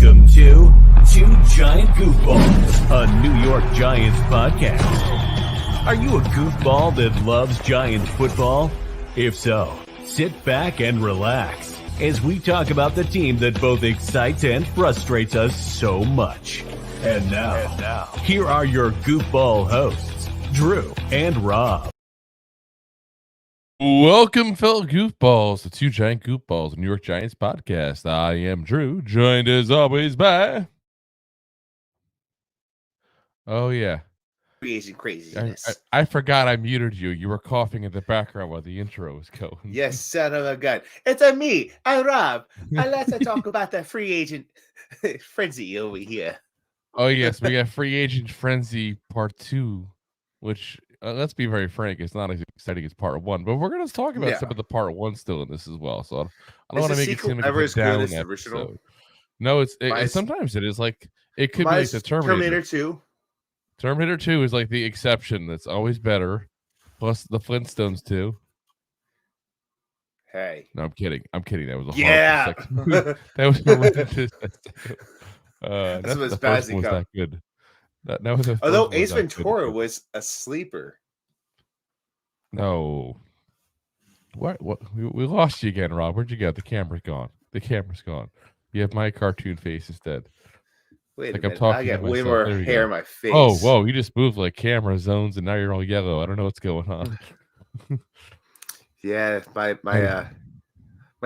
Welcome to Two Giant Goofballs, a New York Giants podcast. Are you a goofball that loves Giants football? If so, sit back and relax as we talk about the team that both excites and frustrates us so much. And now, here are your goofball hosts, Drew and Rob. Welcome, fellow goofballs, to Two Giant Goofballs, a New York Giants podcast. I am Drew, joined as always by... Oh, yeah. Craziness. I forgot I muted you. You were coughing in the background while the intro was going. Yes, son of a gun. It's a me. I'm Rob. And let's talk about that free agent frenzy over here. Oh, yes. We got Free Agent Frenzy Part 2, which... let's be very frank, it's not as exciting as part 1, but we're going to talk about some of the part 1 still in this as well. So I don't want to make it seem like ever a as good down as the episode. original? No, sometimes it is like it could be like the Terminator 2. Terminator 2 is like the exception. That's always better. Plus the Flintstones 2. Hey. No, I'm kidding. That was a horrible that was horrendous. That's what the bad first one was that good. Although Ace Ventura was a sleeper. No. What? We lost you again, Rob. Where'd you go? The camera's gone. You have my cartoon face instead. Wait like a minute. I got way more hair in my face. Oh, whoa. You just moved like camera zones and now you're all yellow. I don't know what's going on. Yeah, my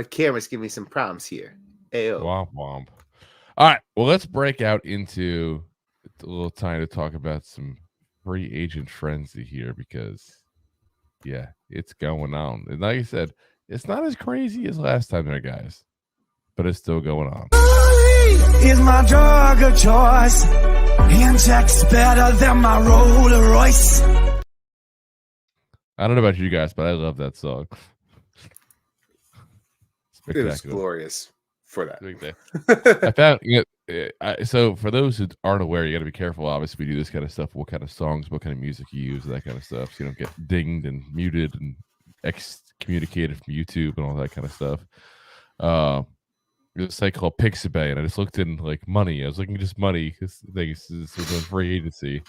camera's giving me some problems here. Ayo. Womp womp. All right. Well, let's break out into a little time to talk about some free agent frenzy here because, yeah, it's going on. And like I said, it's not as crazy as last time there, guys, but it's still going on. Is my drug of choice. Handshake's better than my Rolls Royce. I don't know about you guys, but I love that song. It was glorious for that. I found, so for those who aren't aware, you got to be careful. Obviously, we do this kind of stuff. What kind of songs, what kind of music you use, that kind of stuff, so you don't get dinged and muted and excommunicated from YouTube and all that kind of stuff. There's a site called Pixabay, and I just looked in like money. I was looking just money because this was a free agency,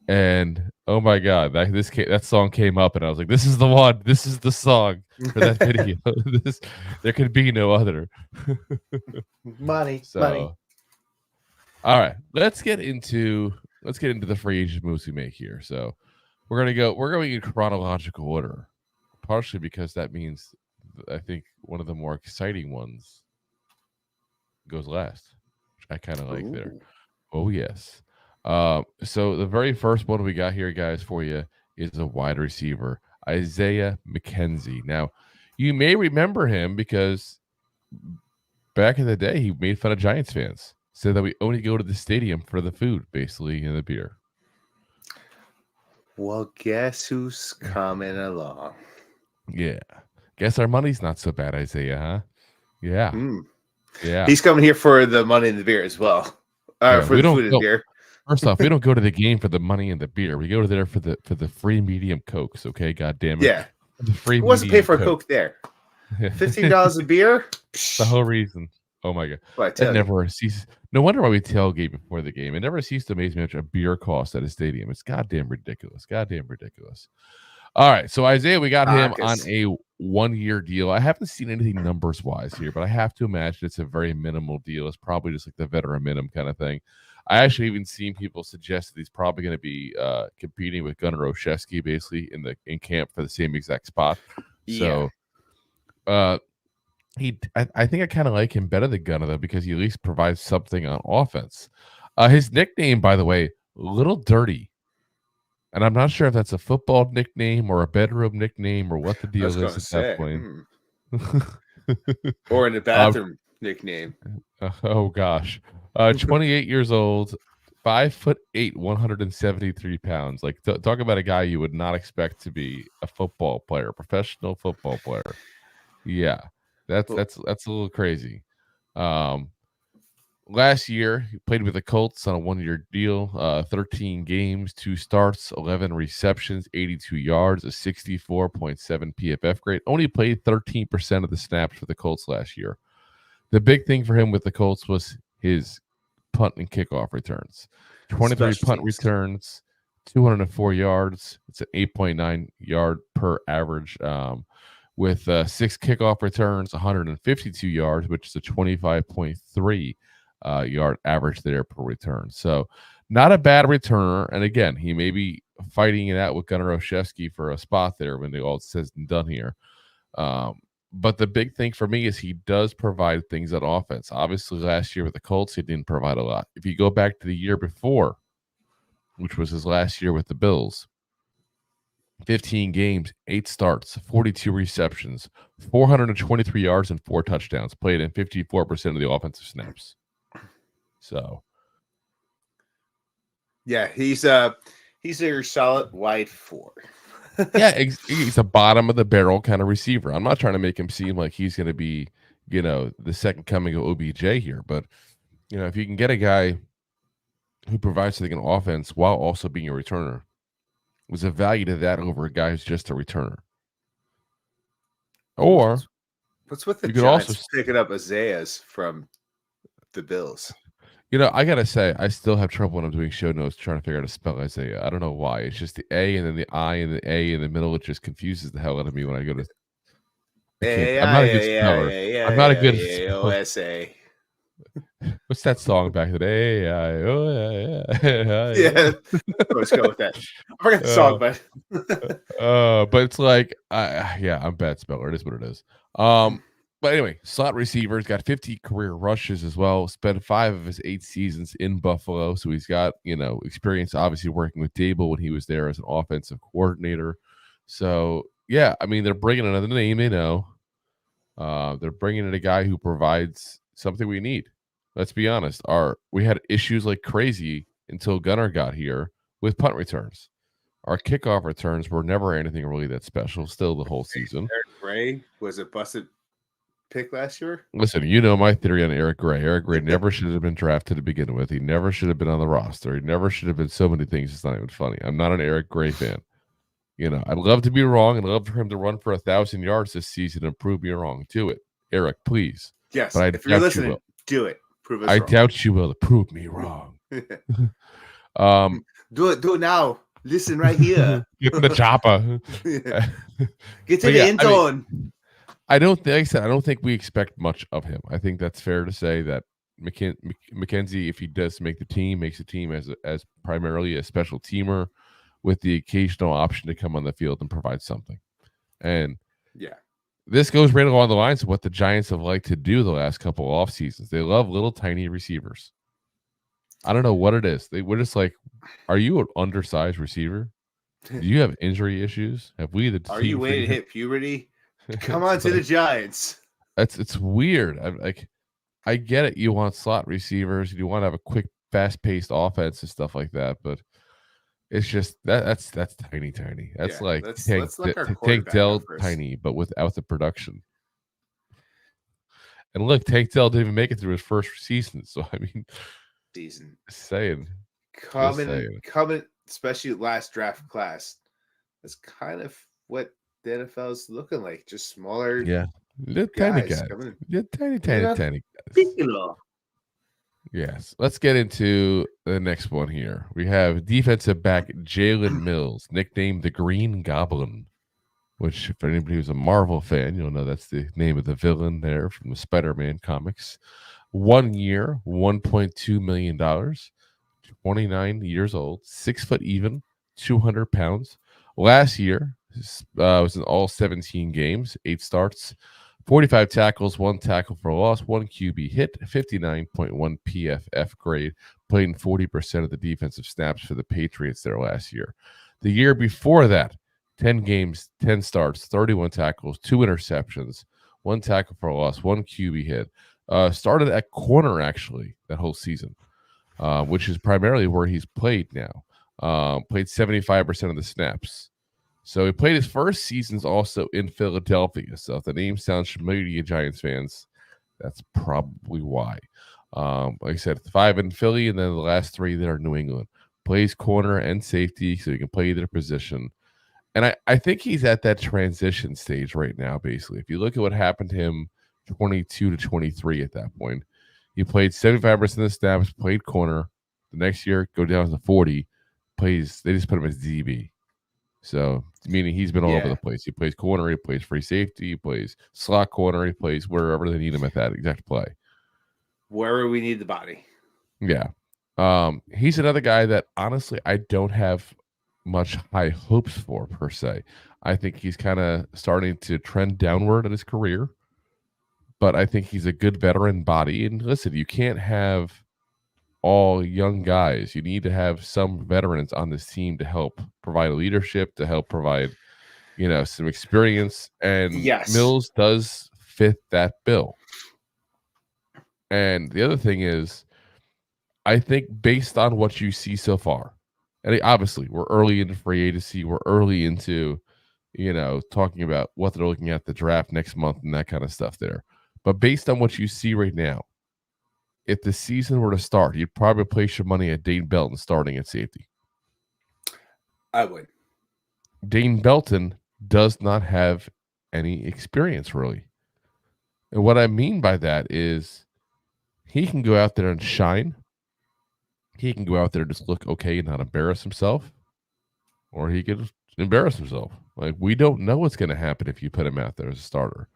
and oh my god, that song came up, and I was like, this is the one. This is the song for that video. There could be no other. Money. All right, let's get into the free agent moves we make here. So we're going in chronological order, partially because that means I think one of the more exciting ones goes last, which I kind of like there. Oh yes. So the very first one we got here, guys, for you is a wide receiver, Isaiah McKenzie. Now, you may remember him because back in the day, he made fun of Giants fans. Said that we only go to the stadium for the food, basically, and the beer. Well, guess who's coming along? Yeah. Guess our money's not so bad, Isaiah, huh? Yeah. Yeah. He's coming here for the money and the beer as well. For the food and beer. First off, we don't go to the game for the money and the beer. We go there for the free medium Cokes, okay? God damn it. Yeah. The free Who wants to pay for a Coke there? $15 a beer? The whole reason. Oh my god. It never ceases. No wonder why we tailgate before the game. It never ceased to amaze me how much a beer costs at a stadium. It's goddamn ridiculous. All right. So Isaiah, we got him on a 1-year deal. I haven't seen anything numbers wise here, but I have to imagine it's a very minimal deal. It's probably just like the veteran minimum kind of thing. I actually even seen people suggest that he's probably going to be competing with Gunnar Olszewski basically in camp for the same exact spot. Yeah. So I think I kind of like him better than Gunnar though, because he at least provides something on offense. His nickname, by the way, Lil Dirty. And I'm not sure if that's a football nickname or a bedroom nickname or what the deal is at that point. Or in the bathroom nickname. Oh gosh. 28 years old, 5'8", 173 pounds. Like talk about a guy you would not expect to be a football player, professional football player. Yeah. That's a little crazy. Last year, he played with the Colts on a 1-year deal, 13 games, 2 starts, 11 receptions, 82 yards, a 64.7 PFF grade. Only played 13% of the snaps for the Colts last year. The big thing for him with the Colts was his punt and kickoff returns. 23 Special punt teams. returns, 204 yards. It's an 8.9 yard per average. With 6 kickoff returns, 152 yards, which is a 25.3 yard average there per return. So not a bad returner. And again, he may be fighting it out with Gunnar Olszewski for a spot there when they all says and done here. But the big thing for me is he does provide things on offense. Obviously, last year with the Colts, he didn't provide a lot. If you go back to the year before, which was his last year with the Bills, 15 games, 8 starts, 42 receptions, 423 yards, and 4 touchdowns, played in 54% of the offensive snaps. So, yeah, he's your solid wide 4. yeah, he's a bottom of the barrel kind of receiver. I'm not trying to make him seem like he's going to be, the second coming of OBJ here, but if you can get a guy who provides something in offense while also being a returner, was a value to that over a guy who's just a returner. Or what's with the you could Giants also picking up Isaiah's from the Bills? I gotta say, I still have trouble when I'm doing show notes trying to figure out how to spell Isaiah. I don't know why. It's just the A and then the I and the A in the middle. It just confuses the hell out of me when I go to. I'm not a good speller. I'm not a good speller. What's that song back in the day? Yeah, let's go with that. I forgot the song, but it's like, I'm a bad speller. It is what it is. But anyway, slot receivers got 50 career rushes as well. Spent 5 of his 8 seasons in Buffalo, so he's got experience, obviously working with Dable when he was there as an offensive coordinator. So yeah, I mean they're bringing another name they know. They're bringing in a guy who provides something we need. Let's be honest. We had issues like crazy until Gunnar got here with punt returns. Our kickoff returns were never anything really that special. Still the whole season. Eric Gray was a busted pick last year. Listen, my theory on Eric Gray. Eric Gray never should have been drafted to begin with. He never should have been on the roster. He never should have been so many things. It's not even funny. I'm not an Eric Gray fan. I'd love to be wrong and love for him to run for 1,000 yards this season and prove me wrong. Do it, Eric, please. Yes, but if you're listening, do it. Prove us I wrong. doubt you will to prove me wrong. Do it now. Listen right here. Get in the chopper. Get to the end zone. I don't think we expect much of him. I think that's fair to say that McKenzie, if he does make the team, makes the team as primarily a special teamer with the occasional option to come on the field and provide something. And yeah, this goes right along the lines of what the Giants have liked to do the last couple of off seasons. They love little tiny receivers. I don't know what it is. We're just like, are you an undersized receiver? Do you have injury issues? Have we the team? Are you waiting to hit puberty? Come on to the Giants. It's weird. I get it. You want slot receivers. You want to have a quick, fast-paced offense and stuff like that. But it's just that's tiny. That's Tank Dell tiny, but without the production. And look, Tank Dell didn't even make it through his first season. So I mean, saying coming, especially last draft class. That's kind of what the NFL is looking like. Just smaller, little tiny guys. Tiny guys. Yes. Let's get into the next one here. We have defensive back Jalen Mills, nicknamed the Green Goblin, which if anybody who's a Marvel fan, you'll know that's the name of the villain there from the Spider-Man comics. 1 year, $1.2 million, 29 years old, 6 foot even, 200 pounds. Last year, was in all 17 games, 8 starts, 45 tackles, 1 tackle for loss, 1 QB hit, 59.1 PFF grade, played in 40% of the defensive snaps for the Patriots there last year. The year before that, 10 games, 10 starts, 31 tackles, 2 interceptions, 1 tackle for loss, 1 QB hit. Started at corner, actually, that whole season, which is primarily where he's played now. Played 75% of the snaps. So he played his first seasons also in Philadelphia. So if the name sounds familiar to you Giants fans, that's probably why. Like I said, 5 in Philly, and then the last 3 there in New England. Plays corner and safety, so he can play either position. And I think he's at that transition stage right now, basically. If you look at what happened to him 22 to 23 at that point, He played 75% of the snaps, played corner. The next year, go down to 40. They just put him as DB. So, meaning he's been all over the place. He plays corner, he plays free safety, he plays slot corner, he plays wherever they need him at that exact play. Wherever we need the body. Yeah. He's another guy that, honestly, I don't have much high hopes for, per se. I think he's kind of starting to trend downward in his career. But I think he's a good veteran body. And listen, you can't have all young guys. You need to have some veterans on this team to help provide leadership, to help provide, some experience. And Mills does fit that bill. And the other thing is, I think based on what you see so far, and obviously we're early into free agency, we're early into, talking about what they're looking at the draft next month and that kind of stuff there. But based on what you see right now, if the season were to start, you'd probably place your money at Dane Belton starting at safety. I would. Dane Belton does not have any experience, really. And what I mean by that is he can go out there and shine. He can go out there and just look okay and not embarrass himself. Or he could embarrass himself. Like, we don't know what's going to happen if you put him out there as a starter.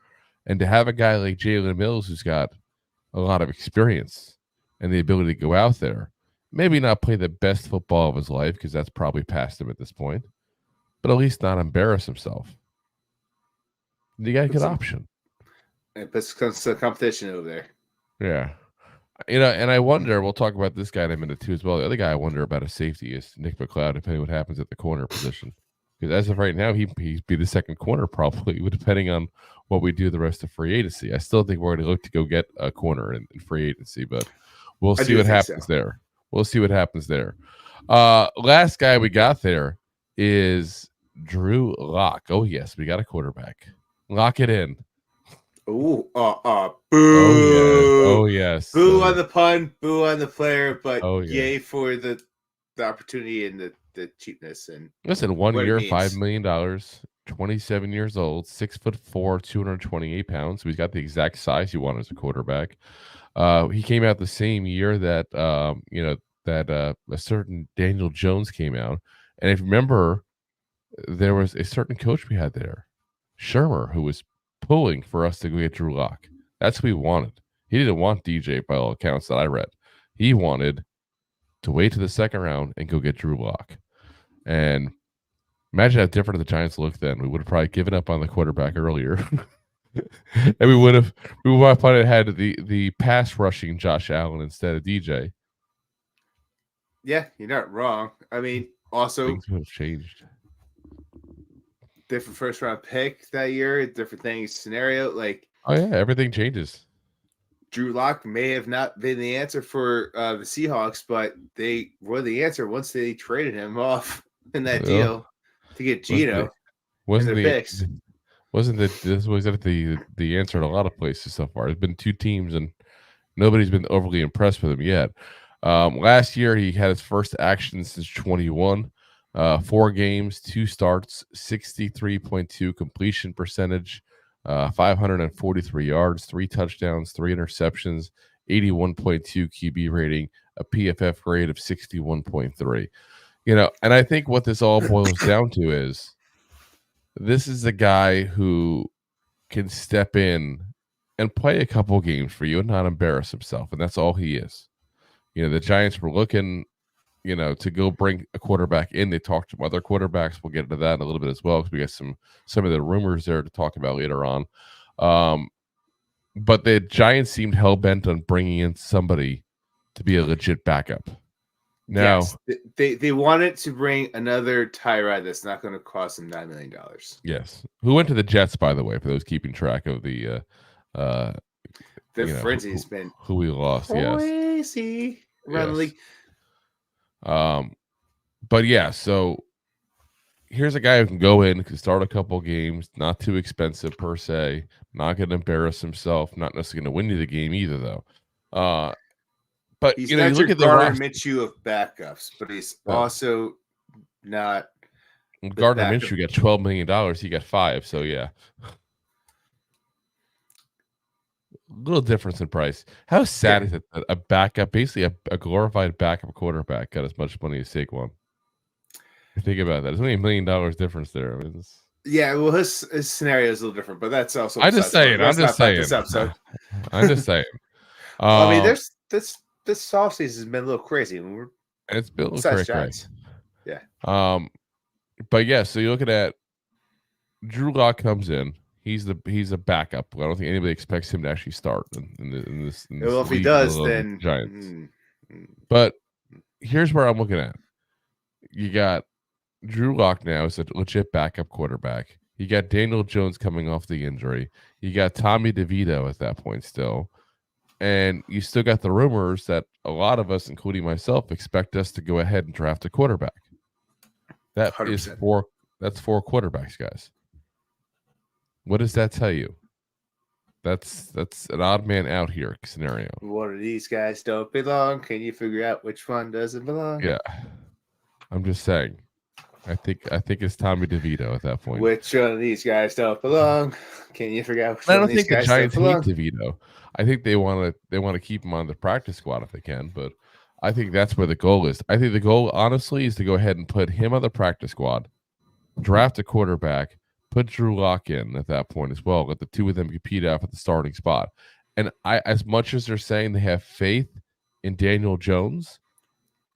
And to have a guy like Jalen Mills who's got a lot of experience and the ability to go out there, maybe not play the best football of his life because that's probably past him at this point, but at least not embarrass himself. You got a good option. It puts some competition over there. Yeah. And I wonder, we'll talk about this guy in a minute too as well. The other guy I wonder about a safety is Nick McLeod, depending on what happens at the corner position. Because as of right now, he'd be the second corner probably, depending on what we do the rest of free agency. I still think we're going to look to go get a corner in free agency, but we'll see what happens there. We'll see what happens there. Last guy we got there is Drew Lock. Oh, yes, we got a quarterback. Lock it in. Ooh, boo. Oh, yes. Boo on the pun, boo on the player, but yay for the opportunity and the cheapness. And listen, 1 year, $5 million, 27 years old, 6'4", 228 pounds. So he's got the exact size you want as a quarterback. He came out the same year that a certain Daniel Jones came out. And if you remember, there was a certain coach we had there, Shermer, who was pulling for us to go get Drew Lock. That's who he wanted. He didn't want DJ by all accounts that I read. He wanted to wait to the second round and go get Drew Lock. And imagine how different the Giants looked then. We would have probably given up on the quarterback earlier. And we would have probably had the pass rushing Josh Allen instead of DJ. Yeah, you're not wrong. I mean, also things would have changed. Different first round pick that year, different things scenario. Like, oh yeah, everything changes. Drew Lock may have not been the answer for the Seahawks, but they were the answer once they traded him off in that deal to get Geno. Wasn't the answer in a lot of places so far? There's been two teams, and nobody's been overly impressed with him yet. Last year, he had his first action since 21. 4 games, 2 starts, 63.2 completion percentage, 543 yards, 3 touchdowns, 3 interceptions, 81.2 QB rating, a PFF grade of 61.3. And I think what this all boils down to is this is a guy who can step in and play a couple games for you and not embarrass himself, and that's all he is. The Giants were looking to go bring a quarterback in. They talked to other quarterbacks. We'll get into that in a little bit as well because we got some of the rumors there to talk about later on. But the Giants seemed hell-bent on bringing in somebody to be a legit backup. Now, yes, they wanted to bring another Tyrod that's not going to cost them $9 million. Yes. Who went to the Jets, by the way, for those keeping track of the frenzy's been who we lost. Crazy around the league. But yeah, so here's a guy who can go in, can start a couple games, not too expensive per se, not going to embarrass himself, not necessarily going to win you the game either, though. But he's you not look at the Gardner Minshew of backups, but he's also not. Gardner Minshew got $12 million. He got $5. So yeah. little difference in price. How sad is it that a backup, basically a glorified backup quarterback, got as much money as Saquon? Think about that. There's only $1 million difference there. I mean, yeah, well, his scenario is a little different, but that's also. I'm just saying. I'm just saying. This episode. I'm just saying. I mean, there's this offseason has been a little crazy. It's been a little crazy. Yeah. But yeah, so you're looking at Drew Lock comes in. He's a backup. I don't think anybody expects him to actually start in this. Well, if he does, then Giants. But here's where I'm looking at. You got Drew Lock now is a legit backup quarterback. You got Daniel Jones coming off the injury. You got Tommy DeVito at that point still. And you still got the rumors that a lot of us, including myself, expect us to go ahead and draft a quarterback. That 100%. That's 4 quarterbacks, guys. What does that tell you? That's an odd man out here scenario. One of these guys don't belong. Can you figure out which one doesn't belong? Yeah. I'm just saying. I think it's Tommy DeVito at that point. Which one of these guys don't belong? Can you figure out which I one don't of these think the guys Giants don't belong? hate DeVito. I think they want to keep him on the practice squad if they can, but I think that's where the goal is. I think the goal, honestly, is to go ahead and put him on the practice squad, draft a quarterback, put Drew Lock in at that point as well. Let the two of them compete out for the starting spot. And as much as they're saying they have faith in Daniel Jones,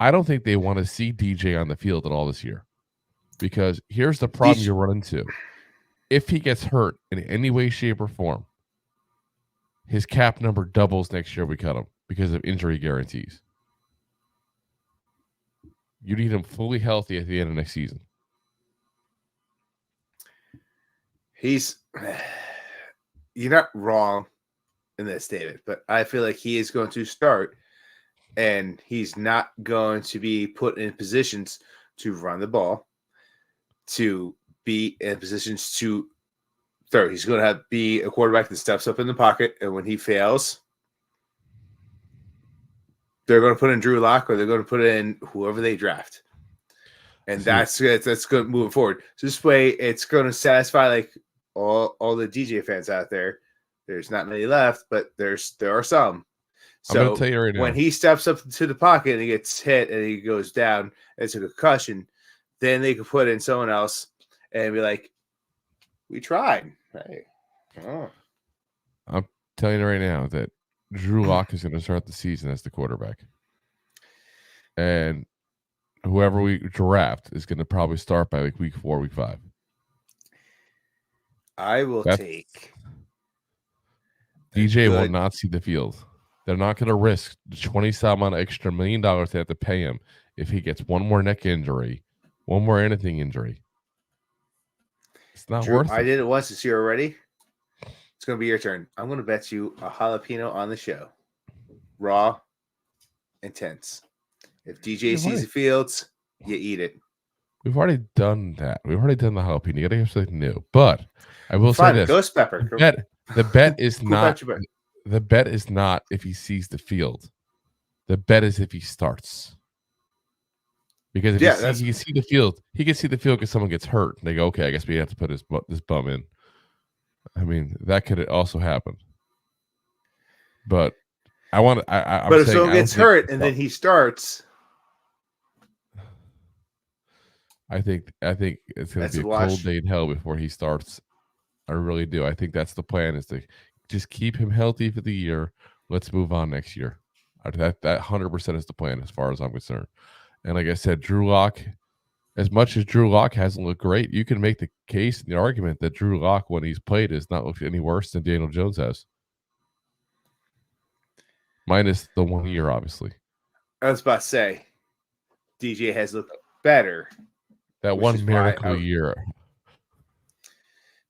I don't think they want to see DJ on the field at all this year. Because here's the problem you run into. If he gets hurt in any way, shape, or form, his cap number doubles next year we cut him because of injury guarantees. You need him fully healthy at the end of next season. You're not wrong in this statement, but I feel like he is going to start and he's not going to be put in positions to run the ball, to be in positions to throw. He's going to be a quarterback that steps up in the pocket, and when he fails, they're going to put in Drew Lock or they're going to put in whoever they draft. And that's going to move forward. So this way, it's going to satisfy like all the DJ fans out there. There's not many left, but there are some. So I'm gonna tell you right now, when he steps up to the pocket and he gets hit and he goes down, it's a concussion. Then they could put in someone else and be like, "We tried." Right? Oh. I'm telling you right now that Drew Lock is going to start the season as the quarterback, and whoever we draft is going to probably start by like week 4, week 5. I will take. DJ will not see the field. They're not going to risk the $20-some extra $1 million they have to pay him if he gets one more neck injury, one more anything injury. It's not worth it. I did it once this year already. It's going to be your turn. I'm going to bet you a jalapeno on the show. Raw, intense. If DJ sees the fields, you eat it. We've already done that. We've already done the jalapeno. You got to have something new. But I will say this: ghost pepper. The bet is not. The bet is not if he sees the field. The bet is if he starts. Because if he can see the field, he can see the field because someone gets hurt. And they go, okay, I guess we have to put this bum in. I mean, that could also happen. But I want to. But if someone gets hurt and then he starts, I think it's going to be a cold day in hell before he starts. I really do. I think that's the plan, is to just keep him healthy for the year. Let's move on next year. That 100% is the plan as far as I'm concerned. And like I said, Drew Lock, as much as Drew Lock hasn't looked great, you can make the case and the argument that Drew Lock, when he's played, has not looked any worse than Daniel Jones has. Minus the 1 year, obviously. I was about to say, DJ has looked better. That one miracle year.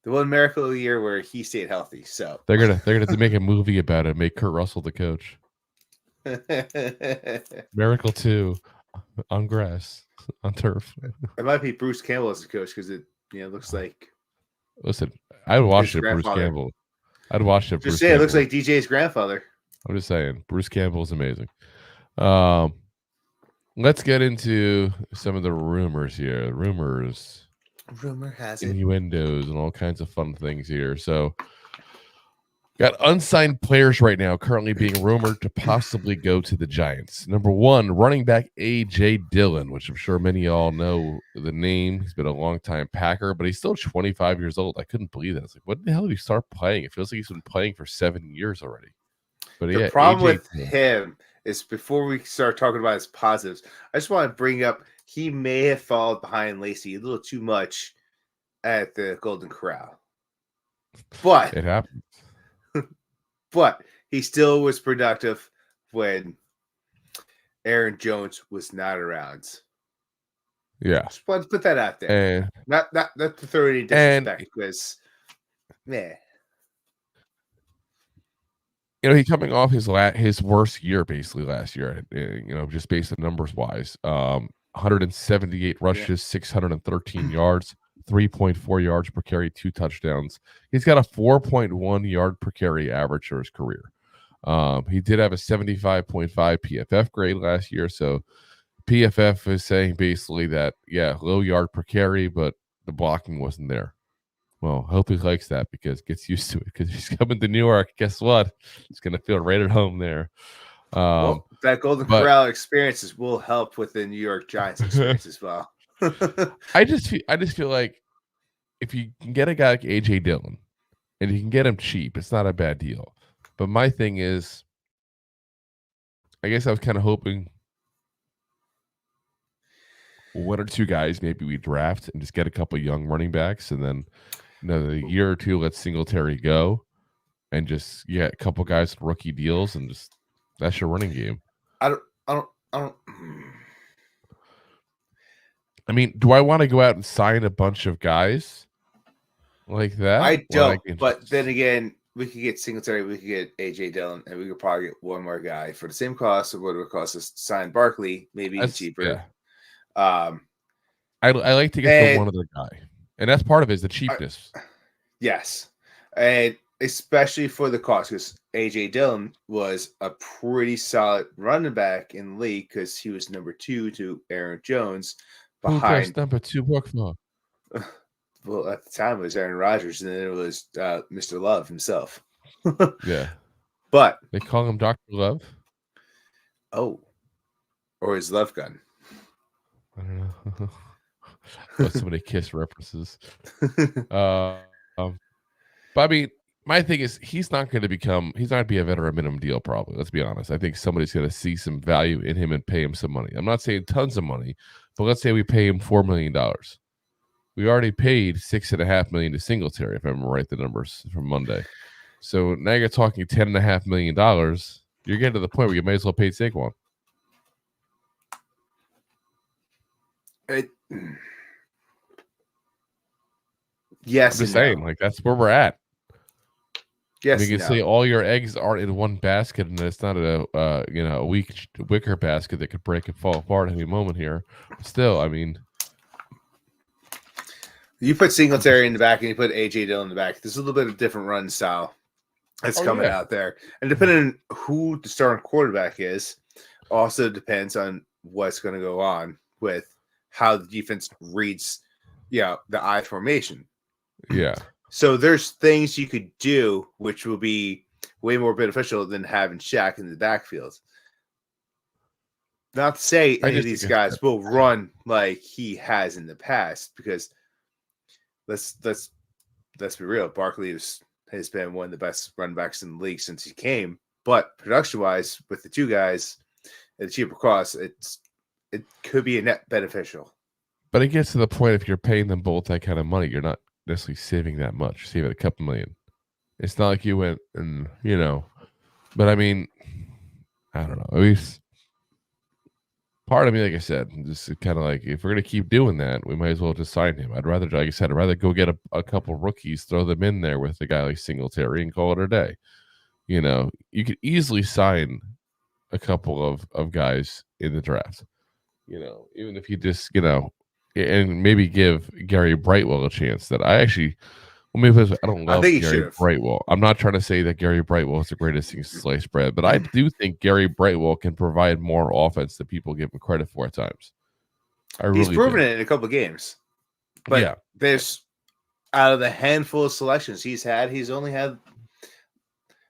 The one miracle year where he stayed healthy. So they're gonna make a movie about it. Make Kurt Russell the coach. Miracle 2 on grass, on turf. It might be Bruce Campbell as the coach because it looks like. Listen, I'd watch it. Bruce Campbell. I'd watch it. Just say it looks like DJ's grandfather. I'm just saying, Bruce Campbell is amazing. Let's get into some of the rumors here. Rumor has it. Innuendos and all kinds of fun things here. So Got unsigned players right now currently being rumored to possibly go to the Giants. Number one, running back A.J. Dillon, which I'm sure many of y'all know the name. He's been a long-time Packer, but he's still 25 years old. I couldn't believe that. I was like, what the hell did he start playing? It feels like he's been playing for 7 years already. But The yeah, problem AJ with him is before we start talking about his positives, I just want to bring up he may have fallen behind Lacey a little too much at the Golden Corral. But it happens. But he still was productive when Aaron Jones was not around. Yeah. Just want to put that out there. And, not to throw any disrespect because, man. You know, he's coming off his worst year basically last year, you know, just based on numbers wise. 178 rushes, 613 yards, 3.4 yards per carry, 2 touchdowns. He's got a 4.1 yard per carry average for his career. He did have a 75.5 PFF grade last year. So PFF is saying basically that, yeah, low yard per carry, but the blocking wasn't there. Well, I hope he likes that because gets used to it because he's coming to New York. Guess what? He's going to feel right at home there. Well, that Golden Corral experiences will help with the New York Giants experience as well. I just feel like if you can get a guy like AJ Dillon and you can get him cheap, it's not a bad deal. But my thing is, I guess I was kind of hoping one or two guys maybe we draft and just get a couple young running backs, and then another year or two let Singletary go, and just get a couple guys with rookie deals, and just that's your running game. I don't. I mean, do I want to go out and sign a bunch of guys like that? I don't. But then again, we could get Singletary, we could get AJ Dillon, and we could probably get one more guy for the same cost of what it would cost us to sign Barkley, maybe even cheaper. Yeah. I like to get the one other guy, and that's part of it is the cheapness. Yes, and especially for the cost, because AJ Dillon was a pretty solid running back in the league because he was number 2 to Aaron Jones. Behind number 2 book for? Well, at the time it was Aaron Rodgers, and then it was Mr. Love himself. Yeah, but they call him Dr. Love. Oh, or his love gun. I don't know. So many Kiss references. But I mean, my thing is he's not going to be a veteran minimum deal probably. Let's be honest. I think somebody's going to see some value in him and pay him some money. I'm not saying tons of money, but let's say we pay him $4 million. We already paid $6.5 million to Singletary, if I remember right, the numbers from Monday. So now you're talking $10.5 million. You're getting to the point where you may as well pay Saquon. Yes, I'm just saying, like that's where we're at. Yes, you can say all your eggs aren't in one basket, and it's not a weak wicker basket that could break and fall apart any moment here. But still, I mean, you put Singletary in the back and you put AJ Dillon in the back. There's a little bit of different run style that's coming out there, and depending on who the starting quarterback is, also depends on what's going to go on with how the defense reads, the I formation. Yeah. So there's things you could do which will be way more beneficial than having Shaq in the backfield. Not to say any of these guys will run like he has in the past, because let's be real. Barkley has been one of the best run backs in the league since he came. But production-wise, with the two guys at a cheaper cost, it could be a net beneficial. But it gets to the point if you're paying them both that kind of money, you're not necessarily saving that much. You're saving a couple million. It's not like you went and, but I mean, I don't know. At least part of me, like I said, just kind of like, if we're going to keep doing that, we might as well just sign him. I'd rather go get a couple rookies, throw them in there with a guy like Singletary and call it a day. You could easily sign a couple of guys in the draft, even if you just, and maybe give Gary Brightwell a chance. That I don't love Gary Brightwell. I'm not trying to say that Gary Brightwell is the greatest thing since sliced bread, but I do think Gary Brightwell can provide more offense than people give him credit for at times. He's proven it in a couple of games. But there's, out of the handful of selections he's only had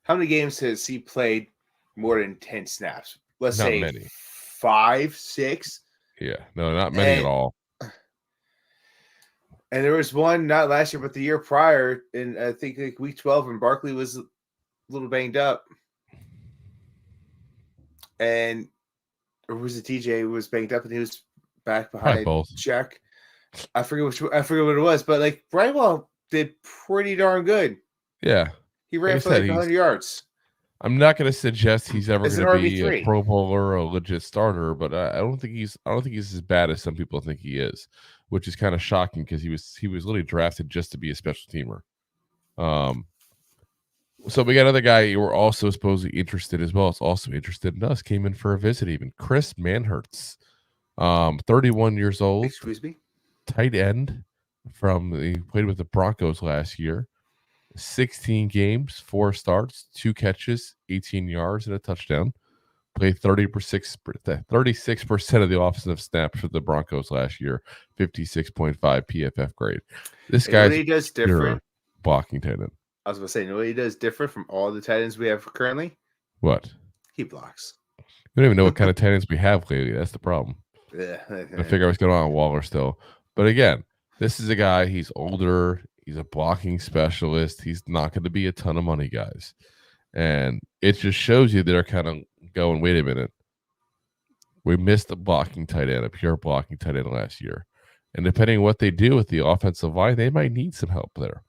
How many games has he played more than 10 snaps? Let's Not say many. 5, 6. Yeah, no, not many at all. And there was one not last year, but the year prior, in I think like week 12, and Barkley was a little banged up, and or was it DJ who was banged up and he was back behind Jack? I forget what it was, but like Brightwell did pretty darn good. Yeah, he ran for like 100 yards. I'm not going to suggest he's ever going to be RB3. a Pro Bowler or a legit starter, but I don't think he's as bad as some people think he is, which is kind of shocking because he was literally drafted just to be a special teamer. So we got another guy you were also supposedly interested as well. It's also interested in us. Came in for a visit even. Chris Manhertz, 31 years old. Excuse me. Tight end he played with the Broncos last year. 16 games, 4 starts, 2 catches, 18 yards, and a touchdown. Played 36% of the offensive snaps for the Broncos last year. 56.5 PFF grade. This guy does different blocking tight end. I was going to say, you know what he does different from all the tight ends we have currently? What? He blocks. We don't even know what kind of tight ends we have lately. That's the problem. Yeah. I figure what's going on Waller still. But again, this is a guy, he's older. He's a blocking specialist. He's not going to be a ton of money, guys. And it just shows you they're kind of going, wait a minute. We missed a blocking tight end, a pure blocking tight end last year. And depending on what they do with the offensive line, they might need some help there.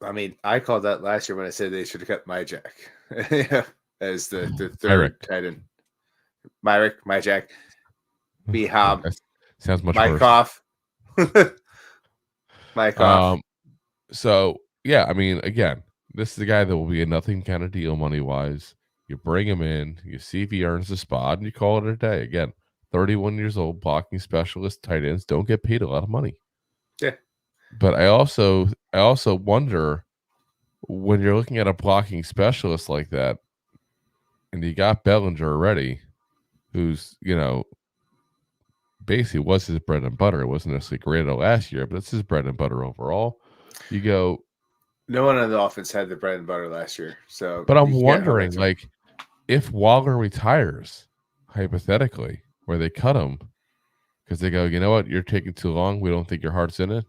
I mean, I called that last year when I said they should have cut Myjack as the third Myrick. tight end. Myjack, B-Hob, sounds much Mykoff. Mykoff. So, yeah, I mean, again, this is a guy that will be a nothing kind of deal money-wise. You bring him in, you see if he earns the spot, and you call it a day. Again, 31 years old, blocking specialist, tight ends don't get paid a lot of money. Yeah. But I also wonder when you're looking at a blocking specialist like that, and you got Bellinger already, who's, basically was his bread and butter. It wasn't necessarily great last year, but it's his bread and butter overall. You go. No one on the offense had the bread and butter last year. So, but I'm wondering, like, if Waller retires, hypothetically, where they cut him because they go, you know what, you're taking too long. We don't think your heart's in it.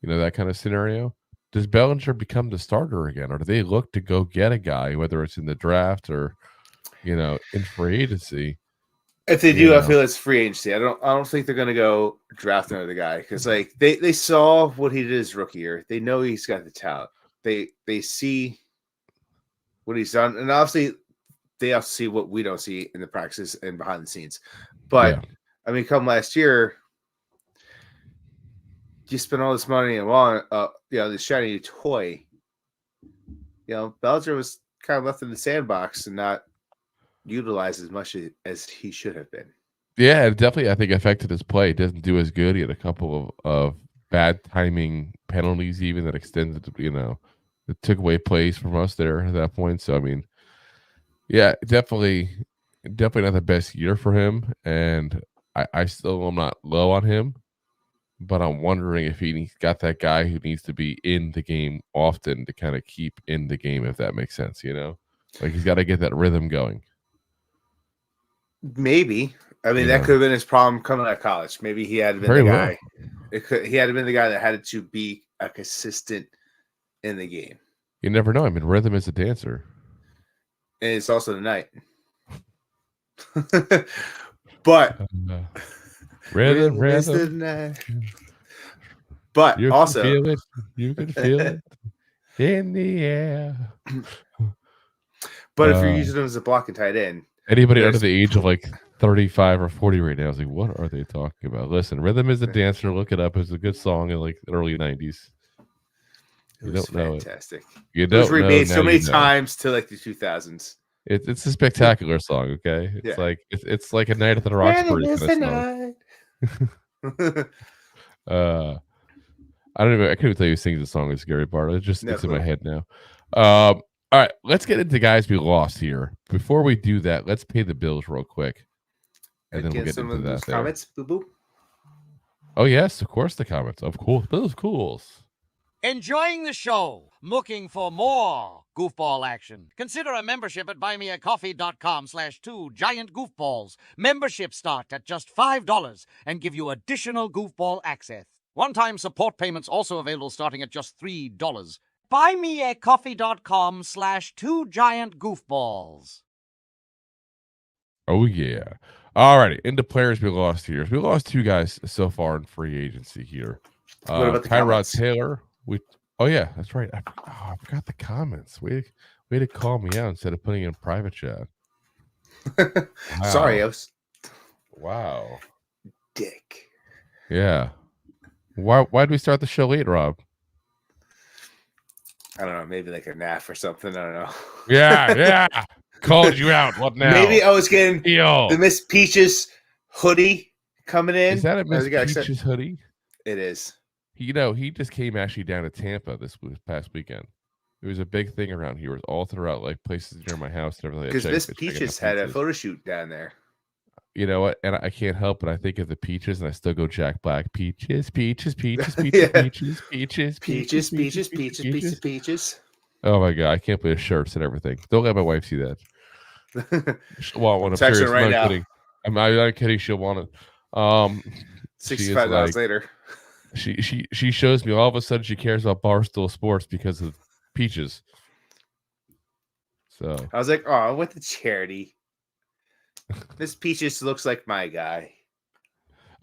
That kind of scenario. Does Bellinger become the starter again, or do they look to go get a guy, whether it's in the draft or, in free agency? If they do, I feel it's free agency. I don't think they're going to go draft another guy because like they saw what he did his rookie year. They know he's got the talent. They see what he's done, and obviously they also see what we don't see in the practices and behind the scenes. But I mean, come last year, you spent all this money and this shiny toy. Bellinger was kind of left in the sandbox and not utilized as much as he should have been. Yeah, it definitely, I think, affected his play. It doesn't do as good. He had a couple of bad timing penalties even that extended, it took away plays from us there at that point. So, I mean, yeah, definitely not the best year for him. And I still am not low on him, but I'm wondering if he's got that guy who needs to be in the game often to kind of keep in the game, if that makes sense, Like he's got to get that rhythm going. Maybe. I mean, that could have been his problem coming out of college. Maybe he had been the guy. He had been the guy that had to be a consistent in the game. You never know. I mean, rhythm is a dancer. And it's also the night. But rhythm. The night. But you also you can feel it in the air. But if you're using him as a blocking tight end, anybody under the age of like 35 or 40 right now is like, what are they talking about? Listen, Rhythm is a Dancer. Look it up. It's a good song in like the early 90s. You don't know fantastic. You don't. It was remade so many times to like the 2000s. It's a spectacular song. Okay, it's like a Night at the Roxbury kind of song. I don't even. I couldn't even tell you who sings the song. It's Gary Barlow. It's in my head now. All right, let's get into guys we lost here. Before we do that, let's pay the bills real quick, and then we'll get into that. Comments, boo boo. Oh yes, of course the comments. Of course, those cools. Enjoying the show? Looking for more goofball action? Consider a membership at buymeacoffee.com/2giantgoofballs. Memberships start at just $5 and give you additional goofball access. One-time support payments also available starting at just $3. buymeacoffee.com/2giantgoofballs. Oh yeah. All righty. Into players we lost here. We lost 2 guys so far in free agency here. What about the Tyrod comments? Taylor. Oh yeah, that's right. I forgot the comments. Way to call me out instead of putting it in private chat. Wow. Sorry, Wow. dick. Yeah. Why did we start the show late, Rob? I don't know, maybe like a naff or something. I don't know. Yeah. Called you out. What now? Maybe I was getting Yo. the Miss Peaches hoodie coming in. Is that a Miss Peaches hoodie? It is. He just came actually down to Tampa this past weekend. It was a big thing around here. It was all throughout like places near my house and everything. Because Miss Peaches had a photo shoot down there. You know what? And I can't help but I think of the peaches, and I still go Jack Black. Peaches. Oh my god, I can't believe shirts and everything. Don't let my wife see that. Well, when I'm serious, right now. kidding. I'm not kidding. She'll want it. 65 hours later. She shows me all of a sudden she cares about Barstool Sports because of peaches. So I was like, oh, with the charity. Miss Peaches looks like my guy.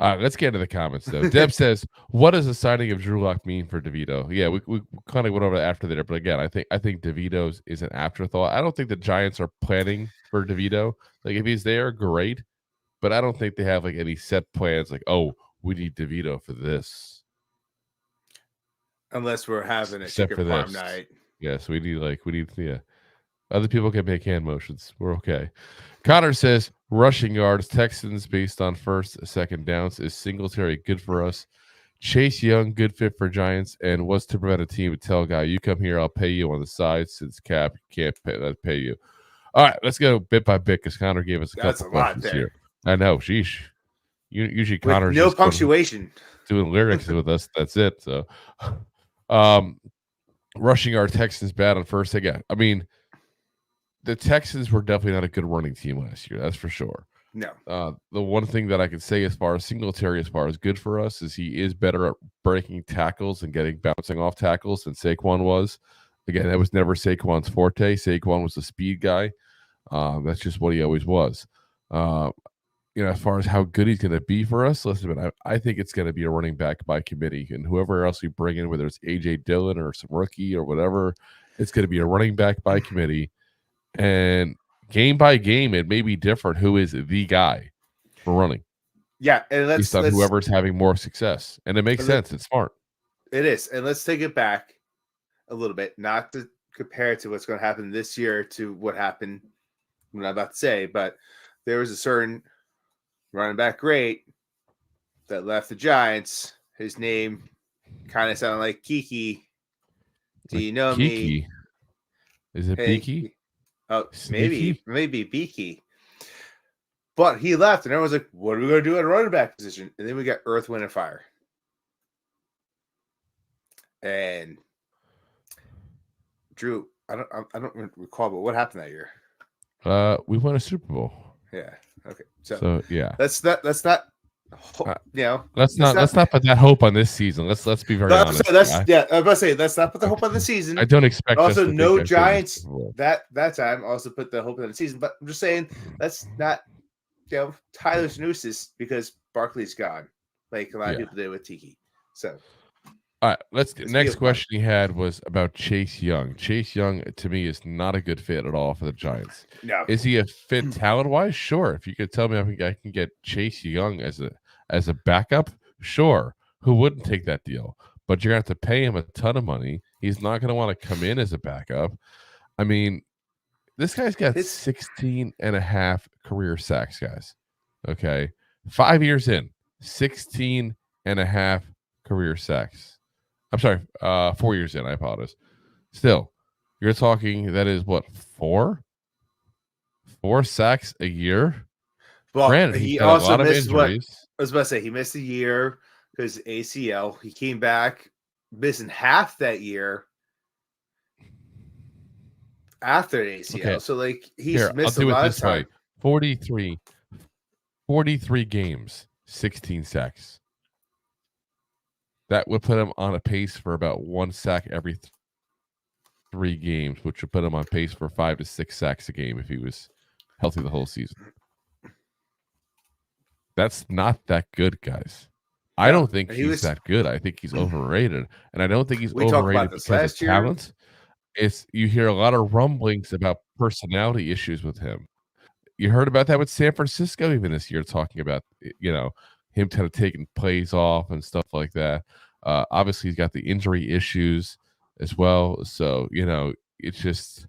All right, let's get into the comments though. Deb says, "What does the signing of Drew Lock mean for DeVito?" Yeah, we kind of went over that after there, but again, I think DeVito's is an afterthought. I don't think the Giants are planning for DeVito. Like if he's there, great, but I don't think they have like any set plans. Like, oh, we need DeVito for this. Unless we're having a chicken farm night. Yes, we need yeah. Other people can make hand motions. We're okay. Connor says, rushing yards, Texans based on first, second downs. Is Singletary good for us? Chase Young, good fit for Giants. And what's to prevent a team to tell a guy, you come here, I'll pay you on the side since Cap can't pay you. All right, let's go bit by bit because Connor gave us a couple questions here. I know, sheesh. Usually Connor's no punctuation. Doing lyrics with us. That's it. So, rushing our Texans bad on first again. I mean, the Texans were definitely not a good running team last year. That's for sure. No. The one thing that I could say as far as Singletary, as far as good for us, is he is better at breaking tackles and bouncing off tackles than Saquon was. Again, that was never Saquon's forte. Saquon was a speed guy. That's just what he always was. As far as how good he's going to be for us, listen, I think it's going to be a running back by committee, and whoever else we bring in, whether it's AJ Dillon or some rookie or whatever, it's going to be a running back by committee. And game by game, it may be different who is the guy for running. Yeah, and let's whoever's having more success, and it makes sense. It's smart. It is, and let's take it back a little bit, not to compare it to what's going to happen this year to what happened. What I'm about to say, but there was a certain running back great that left the Giants. His name kind of sounded like Kiki. Do you know Kiki? me? Is it Beaky? Oh, Sneaky? maybe Beaky. But he left, and everyone's like, what are we going to do at a running back position? And then we got Earth, Wind, and Fire. And Drew, I don't recall, but what happened that year? We won a Super Bowl. Yeah. Okay. So yeah. Let's not let's not put that hope on this season. Let's be very honest. I was about to say let's not put the hope on the season. I don't expect also no Giants that time also put the hope on the season, but I'm just saying let's not Tyler's nooses because Barkley's gone, like a lot of people did with Tiki. So all right, next question he had was about Chase Young. Chase Young to me is not a good fit at all for the Giants. No. Is he a fit talent-wise? Sure. If you could tell me I can get Chase Young as a backup, sure. Who wouldn't take that deal? But you're going to have to pay him a ton of money. He's not going to want to come in as a backup. I mean, this guy's got 16 and a half career sacks, guys. Okay. 5 years in, 16 and a half career sacks. I'm sorry, 4 years in. I apologize. Still, you're talking that is what, 4 sacks a year? Well, granted, he also missed injuries. I was about to say he missed a year because ACL. He came back missing half that year after the ACL. Okay. So, like, he's Here, missed I'll a do it lot this of time. way. 43 games, 16 sacks. That would put him on a pace for about 1 sack every 3 games, which would put him on pace for 5 to 6 sacks a game if he was healthy the whole season. That's not that good, guys. I don't think he's that good. I think he's overrated. And I don't think he's overrated because of talent. You hear a lot of rumblings about personality issues with him. You heard about that with San Francisco even this year, talking about, him kind of taking plays off and stuff like that. Obviously, he's got the injury issues as well. So, it's just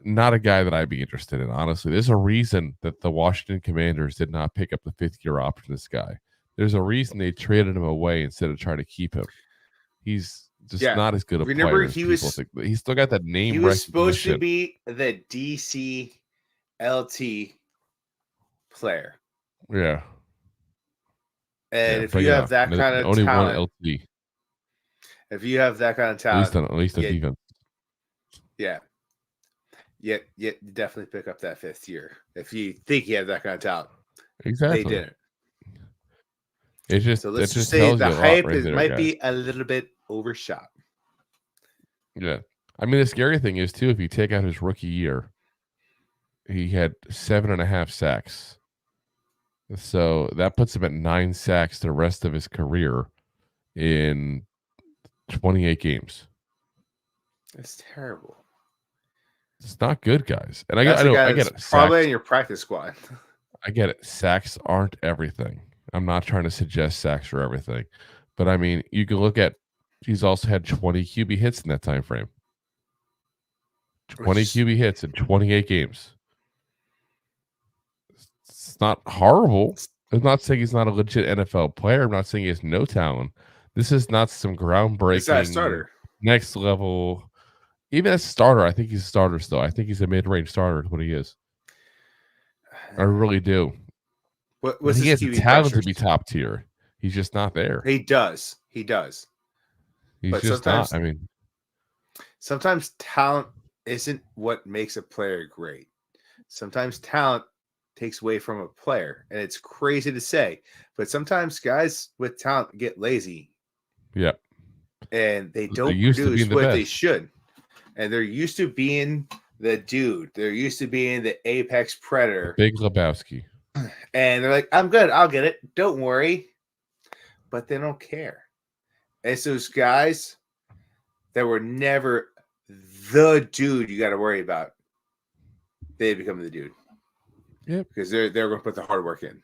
not a guy that I'd be interested in, honestly. There's a reason that the Washington Commanders did not pick up the 5th-year option this guy. There's a reason they traded him away instead of trying to keep him. He's just not as good a player as people think. But he's still got that name recognition. He was supposed to be the DCLT player. Yeah. And if you have that kind of only talent, one LT. If you have that kind of talent, at least on defense. Yeah. You definitely pick up that 5th year if you think you have that kind of talent. Exactly. They didn't. So let's just say the hype might be a little bit overshot. Yeah. I mean, the scary thing is, too, if you take out his rookie year, he had 7.5 sacks. So that puts him at 9 sacks the rest of his career in 28 games. That's terrible. It's not good, guys. And I get it. Probably in your practice squad. I get it. Sacks aren't everything. I'm not trying to suggest sacks are everything. But, I mean, you can look at he's also had 20 QB hits in that time frame. 20 QB hits in 28 games. It's not horrible. I'm not saying he's not a legit NFL player. I'm not saying he has no talent. This is not some groundbreaking starter. Next level. Even as a starter, I think he's a starter still. I think he's a mid-range starter is what he is. I really do. He has the talent to be top tier. He's just not there. He does. He's just not. I mean, sometimes talent isn't what makes a player great. Sometimes talent takes away from a player, and it's crazy to say, but sometimes guys with talent get lazy. Yeah. And they don't produce what they should. And they're used to being the dude. They're used to being the apex predator. Big Lebowski. And they're like, I'm good. I'll get it. Don't worry. But they don't care. It's those guys that were never the dude you got to worry about. They become the dude. Yeah. Because they're going to put the hard work in.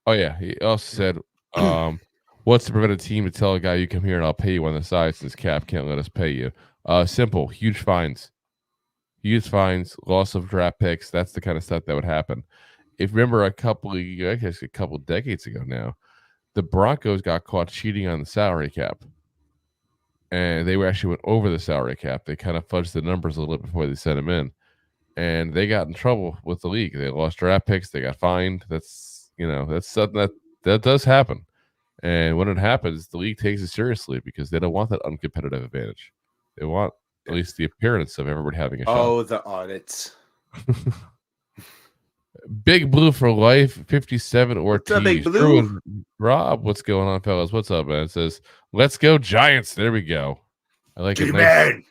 Oh, yeah. He also said, what's to prevent a team to tell a guy you come here and I'll pay you on the side since Cap can't let us pay you? Simple. Huge fines. Loss of draft picks. That's the kind of stuff that would happen. If you remember a couple decades ago now, the Broncos got caught cheating on the salary cap. And they actually went over the salary cap. They kind of fudged the numbers a little bit before they sent them in. And they got in trouble with the league. They lost draft picks. They got fined. That's something that does happen. And when it happens, the league takes it seriously because they don't want that uncompetitive advantage. They want at least the appearance of everybody having a shot. Oh, the audits. Big Blue for life, 57 Ortiz. What's up, Big Blue? Drew and Rob, what's going on, fellas? What's up, man? It says, let's go Giants. There we go. I like a nice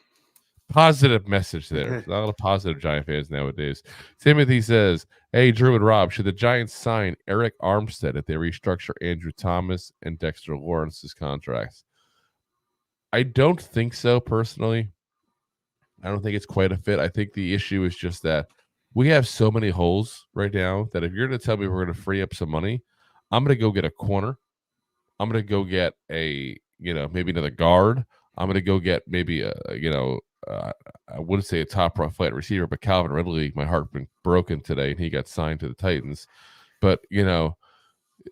positive message there. There's not a lot of positive Giant fans nowadays. Timothy says, hey, Drew and Rob, should the Giants sign Eric Armstead if they restructure Andrew Thomas and Dexter Lawrence's contracts? I don't think so, personally. I don't think it's quite a fit. I think the issue is just that we have so many holes right now that if you're going to tell me we're going to free up some money, I'm going to go get a corner. I'm going to go get maybe another guard. I'm going to go get maybe I wouldn't say a top flight receiver, but Calvin Ridley, my heart been broken today, and he got signed to the Titans. But,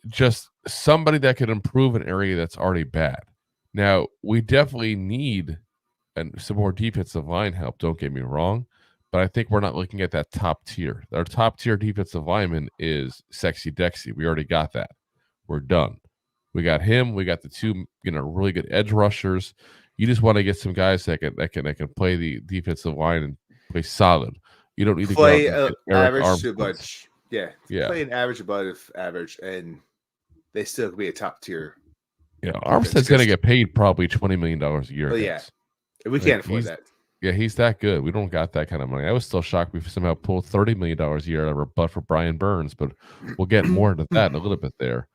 just somebody that could improve an area that's already bad. Now, we definitely need some more defensive line help, don't get me wrong, but I think we're not looking at that top tier. Our top tier defensive lineman is Sexy Dexy. We already got that. We're done. We got him. We got the two, really good edge rushers. You just want to get some guys that can play the defensive line and play solid. You don't need to play go out and get Eric average to Armstead. bunch. Yeah, play an average above average, and they still could be a top tier. Yeah, Armstead's going to get paid probably $20 million a year. Well, yeah, we can't afford that. Yeah, he's that good. We don't got that kind of money. I was still shocked we somehow pulled $30 million a year out of our butt for Brian Burns, but we'll get more into that in a little bit there.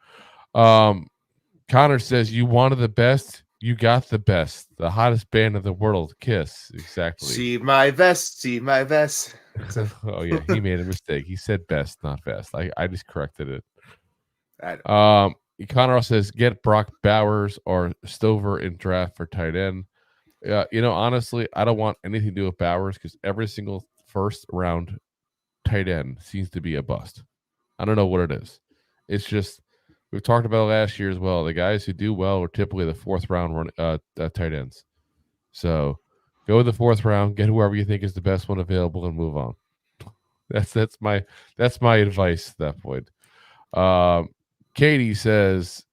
Connor says, you wanted the best, you got the best. The hottest band in the world, Kiss. Exactly. See my vest. Oh, yeah, he made a mistake. He said best, not best. I just corrected it. I know. Connor says, get Brock Bowers or Stover in draft for tight end. Honestly, I don't want anything to do with Bowers because every single first round tight end seems to be a bust. I don't know what it is. It's just, we've talked about it last year as well. The guys who do well are typically the fourth round tight ends. So go with the fourth round, get whoever you think is the best one available, and move on. That's my advice at that point. Katie says,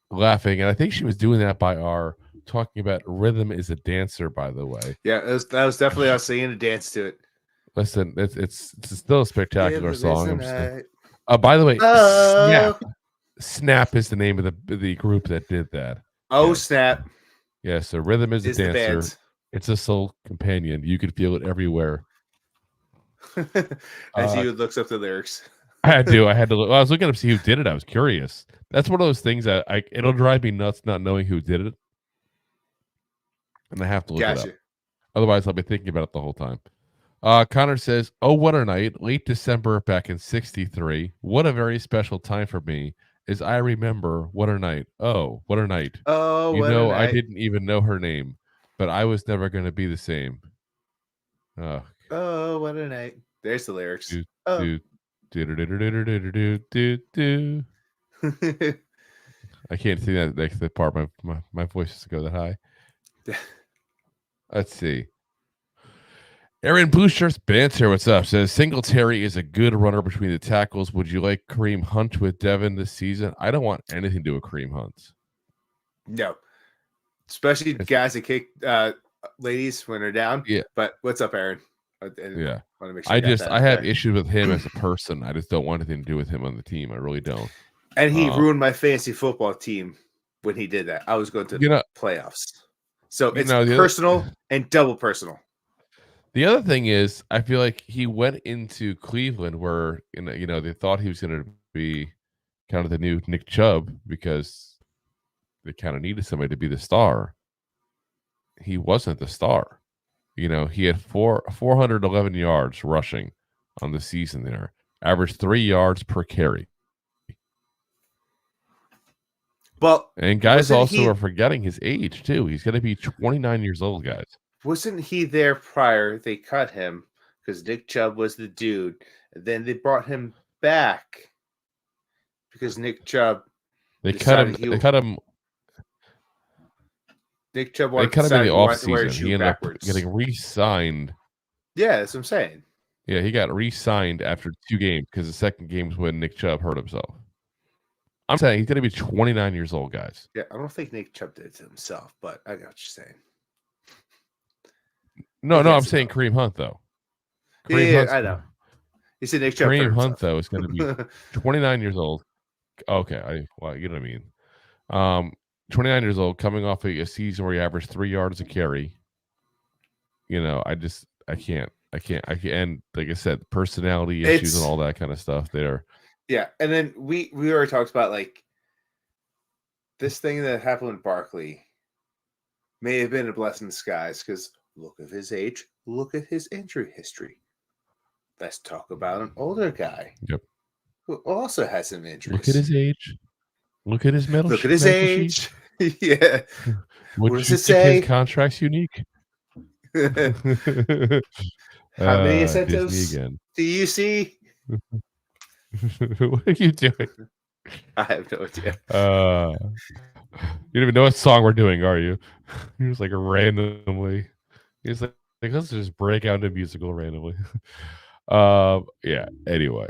laughing, and I think she was doing that by our talking about rhythm is a dancer, by the way. Yeah, that was definitely us singing a dance to it. Listen, it's still a spectacular song. By the way, Snap is the name of the group that did that. Oh, Snap. Yeah, so rhythm is a dancer. It's a soul companion. You can feel it everywhere. As he looks up the lyrics. I do. I had to look. I was looking up to see who did it. I was curious. That's one of those things that it'll drive me nuts not knowing who did it. And I have to look it up. Otherwise, I'll be thinking about it the whole time. Connor says, oh, what a night. Late December back in 63. What a very special time for me. As I remember, what a night. Oh, what a night. Oh, I didn't even know her name, but I was never going to be the same. Oh, what a night. There's the lyrics. I can't see that next part. My voice doesn't go that high. Let's see. Aaron Blue Shirts Banter, what's up? Says Singletary is a good runner between the tackles. Would you like Kareem Hunt with Devin this season? I don't want anything to do with Kareem Hunt. No. Especially guys that kick ladies when they're down. Yeah. But what's up, Aaron? Yeah. I have issues with him as a person. I just don't want anything to do with him on the team. I really don't. And he ruined my fantasy football team when he did that. I was going to the playoffs. So it's personal and double personal. The other thing is, I feel like he went into Cleveland where they thought he was going to be kind of the new Nick Chubb because they kind of needed somebody to be the star. He wasn't the star. He had 411 yards rushing on the season there, averaged 3 yards per carry. Well, and guys also are forgetting his age too. He's going to be 29 years old, guys. Wasn't he there prior? They cut him because Nick Chubb was the dude. And then they brought him back because Nick Chubb. They cut him. Nick Chubb. They cut him in the offseason. He ended up getting re-signed. Yeah, that's what I'm saying. Yeah, he got re-signed after 2 games because the second game was when Nick Chubb hurt himself. I'm saying he's going to be 29 years old, guys. Yeah, I don't think Nick Chubb did it to himself, but I got what you're saying. No, I'm saying Kareem Hunt, though. Yeah, I know. You said Nick Chubb. Kareem Hunt, though, is going to be 29 years old. Okay, you know what I mean. 29 years old, coming off a season where he averaged 3 yards a carry. I can't. And like I said, personality issues and all that kind of stuff there. Yeah, and then we already talked about like this thing that happened with Barkley may have been a blessing in disguise because look at his age, look at his injury history. Let's talk about an older guy. Yep. Who also has some injuries. Look at his age. Look at his mental. Look at his age. Yeah. What does it say? His contract's unique. How many incentives do you see? What are you doing? I have no idea. You don't even know what song we're doing, are you? You're just like randomly. He's like let's just break out into musical randomly. Yeah. Anyway.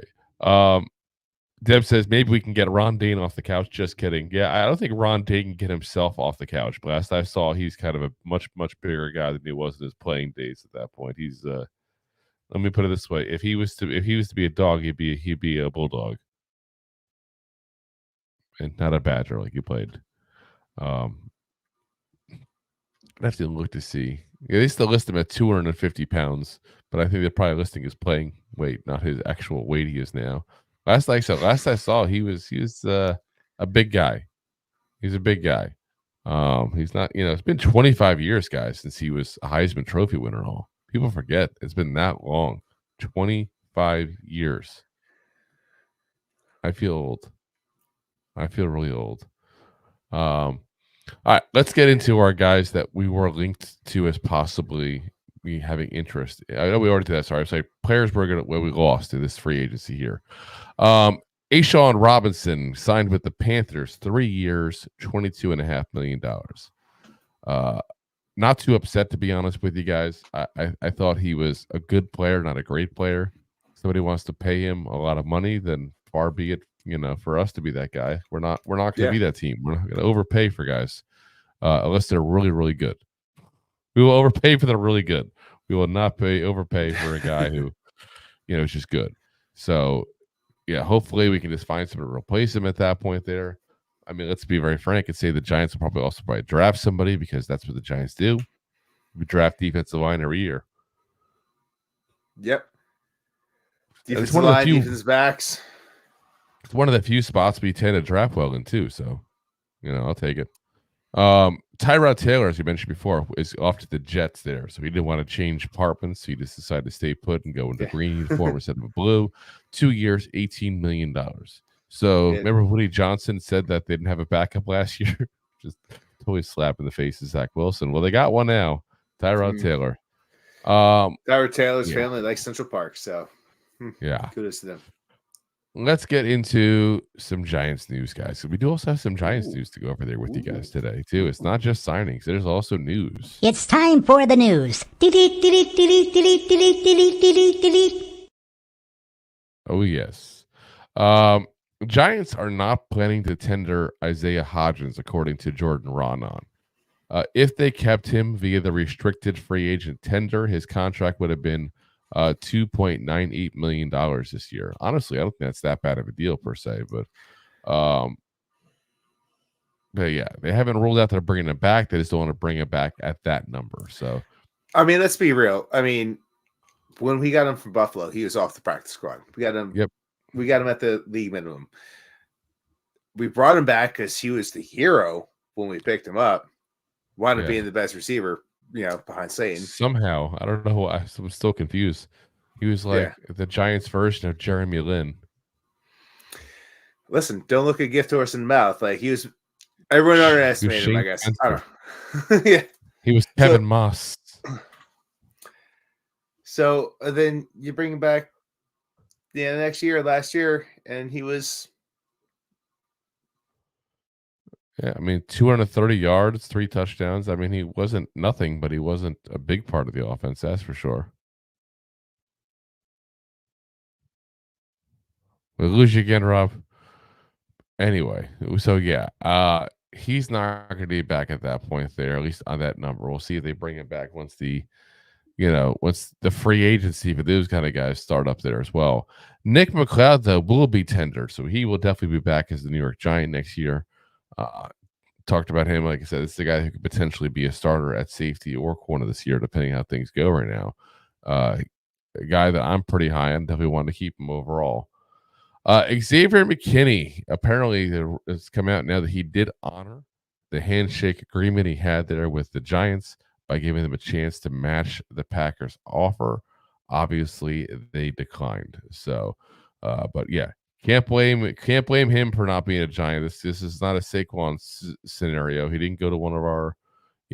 Deb says maybe we can get Ron Dane off the couch. Just kidding. Yeah, I don't think Ron Dane can get himself off the couch. But last I saw, he's kind of a much bigger guy than he was in his playing days. At that point, he's let me put it this way: if he was to be a dog, he'd be a bulldog, and not a badger like he played. I have to look to see. Yeah, they still list him at 250 pounds, but I think they're probably listing his playing weight, not his actual weight he is now. Last I saw, he was a big guy. He's a big guy. He's not, it's been 25 years, guys, since he was a Heisman Trophy winner and all. People forget it's been that long. 25 years. I feel old. I feel really old. All right, let's get into our guys that we were linked to as possibly be having interest. I know we already did that. Sorry, players we lost in this free agency here. Ashawn Robinson signed with the Panthers, 3 years, $22.5 million. Not too upset, to be honest with you guys. I thought he was a good player, not a great player. Somebody wants to pay him a lot of money, then far be it, for us to be that guy. We're not going to be that team. We're not going to overpay for guys unless they're really, really good. We will overpay for the really good. We will not overpay for a guy who, is just good. So, yeah, hopefully we can just find someone to replace him at that point there. I mean, let's be very frank and say the Giants will probably draft somebody because that's what the Giants do. We draft defensive line every year. Yep. Defensive line, defensive backs. It's one of the few spots we tend to draft well in too. So, I'll take it. Tyrod Taylor, as you mentioned before, is off to the Jets there. So he didn't want to change apartments. So he just decided to stay put and go into green uniform instead of a blue. 2 years, $18 million. So remember Woody Johnson said that they didn't have a backup last year? Just totally slap in the face of Zach Wilson. Well, they got one now. Tyrod Taylor. Tyrod Taylor's family likes Central Park. So kudos to them. Let's get into some Giants news, guys. So we do also have some Giants news to go over there with you guys today, too. It's not just signings. There's also news. It's time for the news. Oh, yes. Giants are not planning to tender Isaiah Hodgins, according to Jordan Ronan. If they kept him via the restricted free agent tender, his contract would have been $2.98 million this year. Honestly, I don't think that's that bad of a deal per se, but yeah, they haven't ruled out they're bringing it back. They just don't want to bring it back at that number. So, I mean, let's be real. I mean, when we got him from Buffalo, he was off the practice squad. We got him. Yep. We got him at the league minimum. We brought him back because he was the hero when we picked him up. Wound up being the best receiver, behind Slayton. Somehow, I don't know why. I'm still confused. He was like the Giants' version of Jeremy Lin. Listen, don't look a gift horse in the mouth. Like he was, everyone underestimated him, I guess. I don't know. Yeah. He was Kevin Moss. So then you bring him back next year, last year, and he was. Yeah, I mean, 230 yards, 3 touchdowns. I mean, he wasn't nothing, but he wasn't a big part of the offense, that's for sure. We'll lose you again, Rob. Anyway, so he's not going to be back at that point there, at least on that number. We'll see if they bring him back once the free agency for those kind of guys start up there as well. Nick McLeod, though, will be tendered, so he will definitely be back as the New York Giant next year. Talked about him, like I said, it's the guy who could potentially be a starter at safety or corner this year, depending on how things go right now. A guy that I'm pretty high on, definitely want to keep him overall. Xavier McKinney, apparently it's come out now that he did honor the handshake agreement he had there with the Giants by giving them a chance to match the Packers' offer. Obviously, they declined. So, but yeah. Can't blame him for not being a Giant. This is not a Saquon scenario. He didn't go to one of our,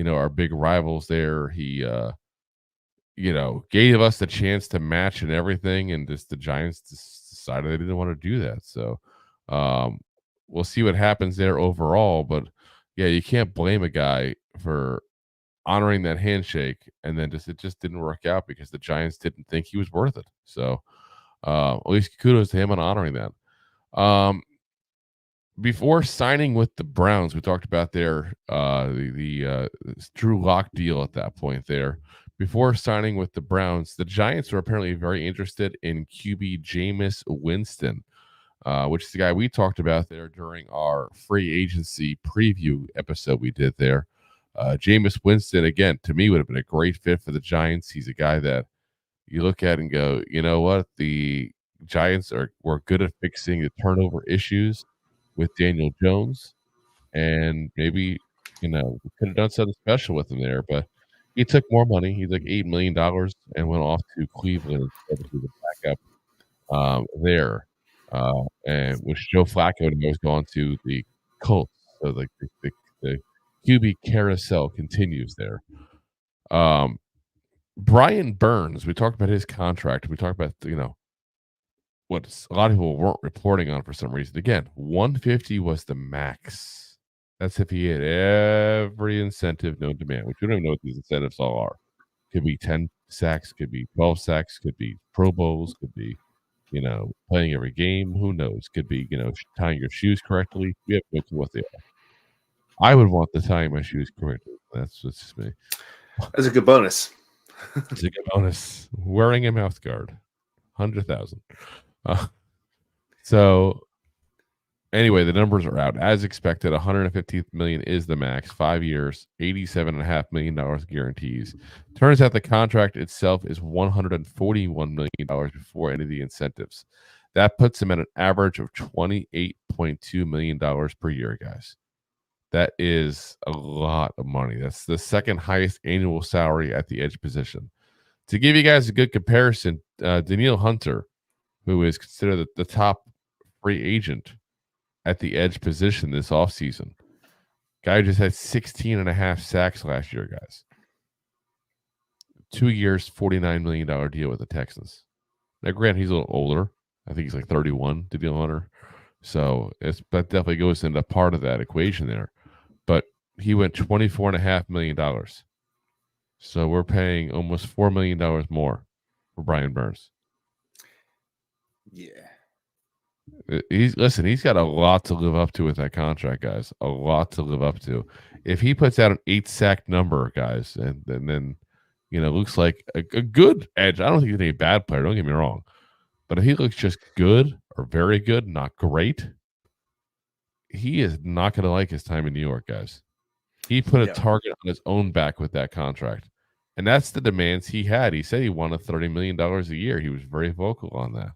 our big rivals there. He, gave us the chance to match and everything, and just the Giants decided they didn't want to do that. So, we'll see what happens there overall. But yeah, you can't blame a guy for honoring that handshake, and then it just didn't work out because the Giants didn't think he was worth it. So, at least kudos to him on honoring that. Before signing with the Browns, we talked about their the Drew Lock deal at that point there. Before signing with the Browns, the Giants were apparently very interested in QB Jameis Winston, which is the guy we talked about there during our free agency preview episode we did there. Jameis Winston, again, to me, would have been a great fit for the Giants. He's a guy that you look at and go, you know what? The Giants were good at fixing the turnover issues with Daniel Jones, and maybe, we could have done something special with him there, but he took more money. He's like $8 million and went off to Cleveland instead of the backup there. And with Joe Flacco, and he was going to the Colts. So like the QB carousel continues there. Brian Burns, we talked about his contract. We talked about, what a lot of people weren't reporting on for some reason. Again, 150 was the max. That's if he had every incentive known to man, which we don't even know what these incentives all are. Could be 10 sacks, could be 12 sacks, could be Pro Bowls, could be, playing every game. Who knows? Could be, tying your shoes correctly. We have no clue what they are. I would want the tying my shoes correctly. That's just me. That's a good bonus. It's a good bonus. Wearing a mouth guard. 100,000. So anyway, the numbers are out as expected. 150 million is the max, 5 years, $87.5 million guarantees. Turns out the contract itself is $141 million before any of the incentives. That puts him at an average of $28.2 million per year, guys. That is a lot of money. That's the second highest annual salary at the edge position. To give you guys a good comparison, Danielle Hunter, who is considered the top free agent at the edge position this offseason. Guy just had 16.5 sacks last year, guys. 2 years, $49 million deal with the Texans. Now, granted, he's a little older. I think he's like 31, Danielle Hunter. So that definitely goes into part of that equation there. But he went $24.5 million. So we're paying almost $4 million more for Brian Burns. Yeah. He's got a lot to live up to with that contract, guys. A lot to live up to. If he puts out an 8-sack number, guys, and then looks like a good edge. I don't think he's any bad player. Don't get me wrong, but if he looks just good or very good, not great, he is not going to like his time in New York, guys. He put a target on his own back with that contract, and that's the demands he had. He said he wanted $30 million a year. He was very vocal on that.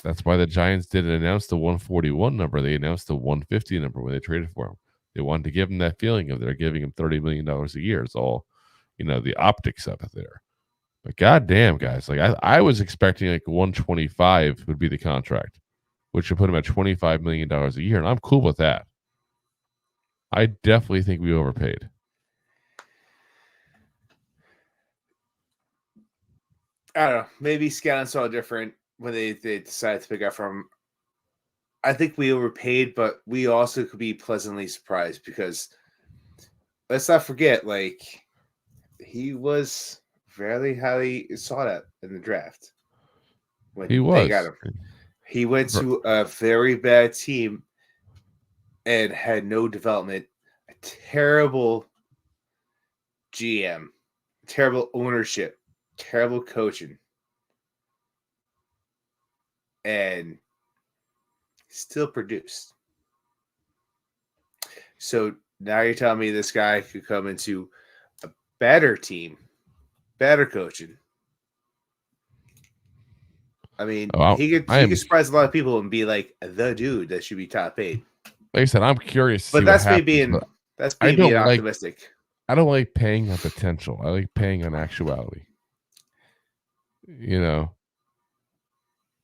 That's why the Giants didn't announce the 141 number. They announced the 150 number when they traded for him. They wanted to give him that feeling of they're giving him $30 million a year. It's all, the optics of it there. But goddamn, guys, like I was expecting like 125 would be the contract, which would put him at $25 million a year, and I'm cool with that. I definitely think we overpaid. I don't know. Maybe Scouting saw different when they decided to pick up from. I think we overpaid, but we also could be pleasantly surprised because let's not forget, like, he was fairly highly sought out in the draft. When he was. They got him. He went to a very bad team and had no development. A terrible GM, terrible ownership, terrible coaching. And still produced. So now you're telling me this guy could come into a better team, better coaching. I mean, he could surprise a lot of people and be like the dude that should be top paid. Like I said, I'm curious. But that's me being optimistic. I don't like paying on potential. I like paying on actuality.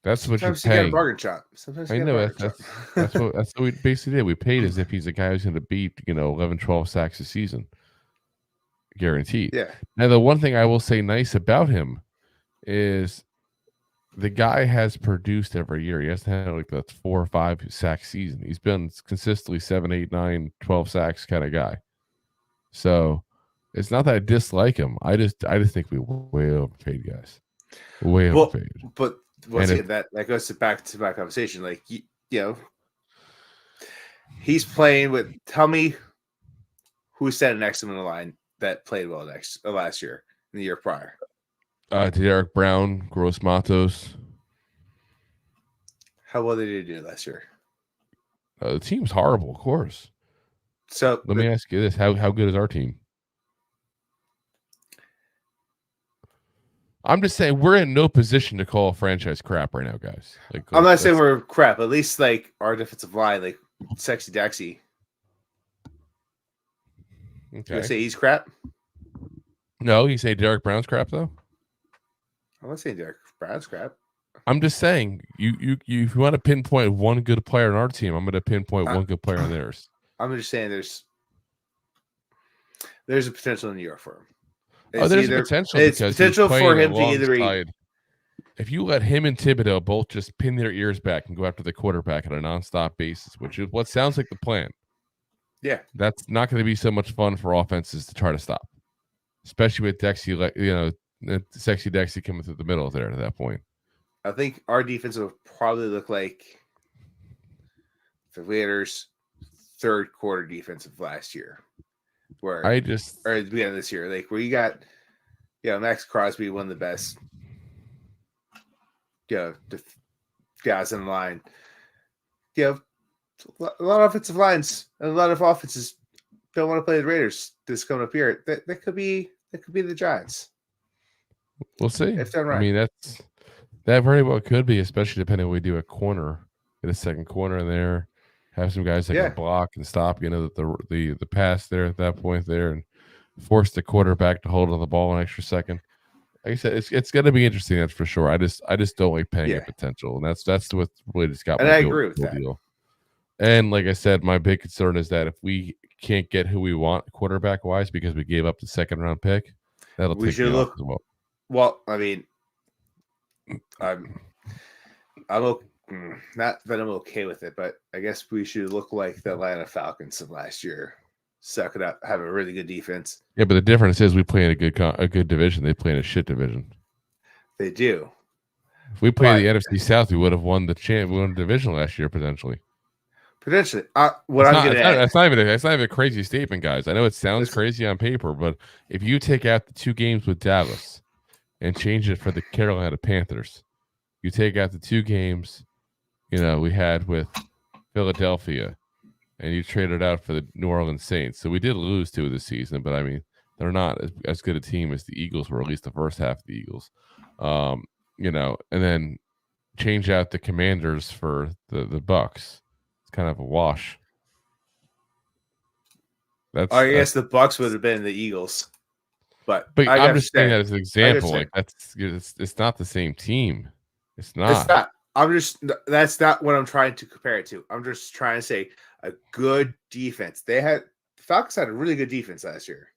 That's what Sometimes you're paying. You got a bargain shop. Sometimes I know that's what we basically did. We paid as if he's a guy who's going to beat 11, 12 sacks a season, guaranteed. Yeah. Now the one thing I will say nice about him is the guy has produced every year. He hasn't had like that 4 or 5 sack season. He's been consistently 7, 8, 9, 12 sacks kind of guy. So it's not that I dislike him. I just think we way overpaid, guys. Way overpaid. But once again, that goes back to my conversation. Like he's playing with. Tell me who sat next to him in the line that played well last year and the year prior. Derek Brown, Gross Matos. How well did he do last year? The team's horrible, of course. So let me ask you this: How good is our team? I'm just saying we're in no position to call a franchise crap right now, guys. I'm not saying we're crap. At least like our defensive line, like Sexy Dexy. Okay. You say he's crap? No, you say Derek Brown's crap though. I'm not saying Derek Brown's crap. I'm just saying you if you want to pinpoint one good player on our team, I'm going to pinpoint one good player on theirs. I'm just saying there's a potential in New York for him. There's a potential. It's potential for him to either. If you let him and Thibodeau both just pin their ears back and go after the quarterback on a nonstop basis, which is what sounds like the plan. Yeah, that's not going to be so much fun for offenses to try to stop, especially with Dexy, Sexy Dexy coming through the middle there at that point. I think our defense will probably look like the Raiders' third quarter defense of last year, or at the beginning of this year, like where you got, Max Crosby, one of the best, the guys in line. A lot of offensive lines and a lot of offenses don't want to play the Raiders this coming up here. That could be the Giants. We'll see. If they're right. I mean, that very well could be, especially depending on what we do at corner, get a second corner in there, have some guys that can block and stop, the pass there at that point there, and force the quarterback to hold on the ball an extra second. Like I said, it's going to be interesting. That's for sure. I just don't like paying at potential, and that's what really just got. And I agree with that. Deal. And like I said, my big concern is that if we can't get who we want quarterback wise because we gave up the second round pick, that'll take me off as well. Well, I mean, I'm not that I'm okay with it, but I guess we should look like the Atlanta Falcons of last year. Suck it up, have a really good defense. Yeah, but the difference is we play in a good division. They play in a shit division. They do. If we played the NFC South, we would have won we won the division last year potentially. Potentially. That's not even a crazy statement, guys. I know it sounds crazy on paper, but if you take out the 2 games with Dallas and change it for the Carolina Panthers, you take out the 2 games, we had with Philadelphia, and you trade it out for the New Orleans Saints. So we did lose 2 this season, but I mean, they're not as good a team as the Eagles were, at least the first half of the Eagles. And then change out the Commanders for the Bucks. It's kind of a wash. I guess the Bucks would have been the Eagles, but I'm just saying that as an example. Like it's not the same team. It's not. That's not what I'm trying to compare it to. I'm just trying to say a good defense. The Falcons had a really good defense last year.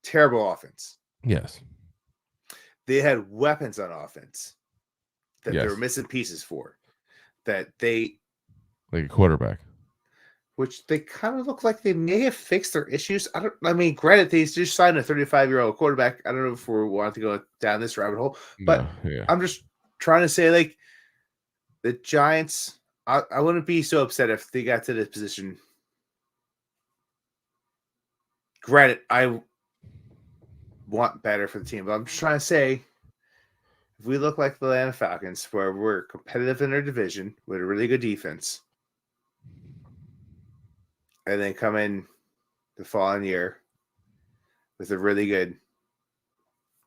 Terrible offense. Yes. They had weapons on offense that they were missing pieces for. Like a quarterback, which they kind of look like they may have fixed their issues. Granted, they just signed a 35-year-old quarterback. I don't know if we want to go down this rabbit hole, but I'm just trying to say, like, the Giants, I wouldn't be so upset if they got to this position. Granted, I want better for the team, but I'm just trying to say, if we look like the Atlanta Falcons, where we're competitive in our division with a really good defense, and then come in the following year with a really good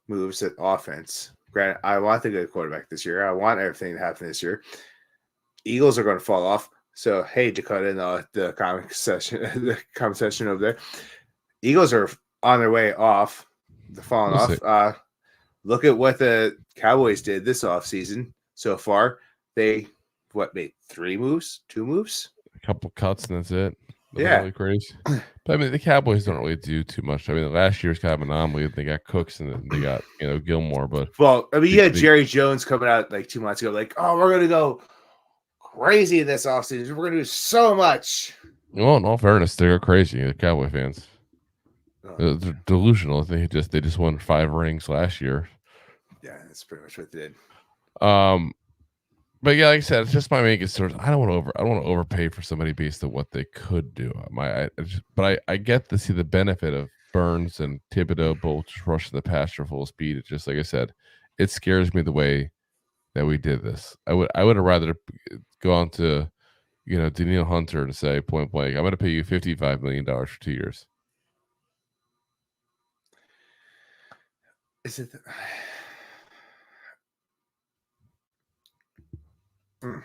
moves at offense. Granted, I want the good quarterback this year. I want everything to happen this year. Eagles are going to fall off. So, hey, Dakota, in the comment section over there. Eagles are on their way off. They're falling off. Look at what the Cowboys did this offseason so far. They, made 3 moves? 2 moves? A couple cuts, and that's it. Yeah. Crazy. But I mean, the Cowboys don't really do too much. I mean, last year's kind of an anomaly. They got Cooks and then they got, Gilmore. But you had Jerry Jones coming out like 2 months ago, like, oh, we're going to go crazy in this offseason. We're going to do so much. Well, in all fairness, they're crazy. The Cowboy fans. They're delusional. They just won 5 rings last year. Yeah, that's pretty much what they did. But yeah, like I said, it's just my main concern. I don't want to overpay for somebody based on what they could do. I get to see the benefit of Burns and Thibodeau both just rushing the passer full speed. It's just like I said, it scares me the way that we did this. I would have rather go on to, Daniil Hunter to say point blank, I'm going to pay you $55 million for 2 years. Is it? I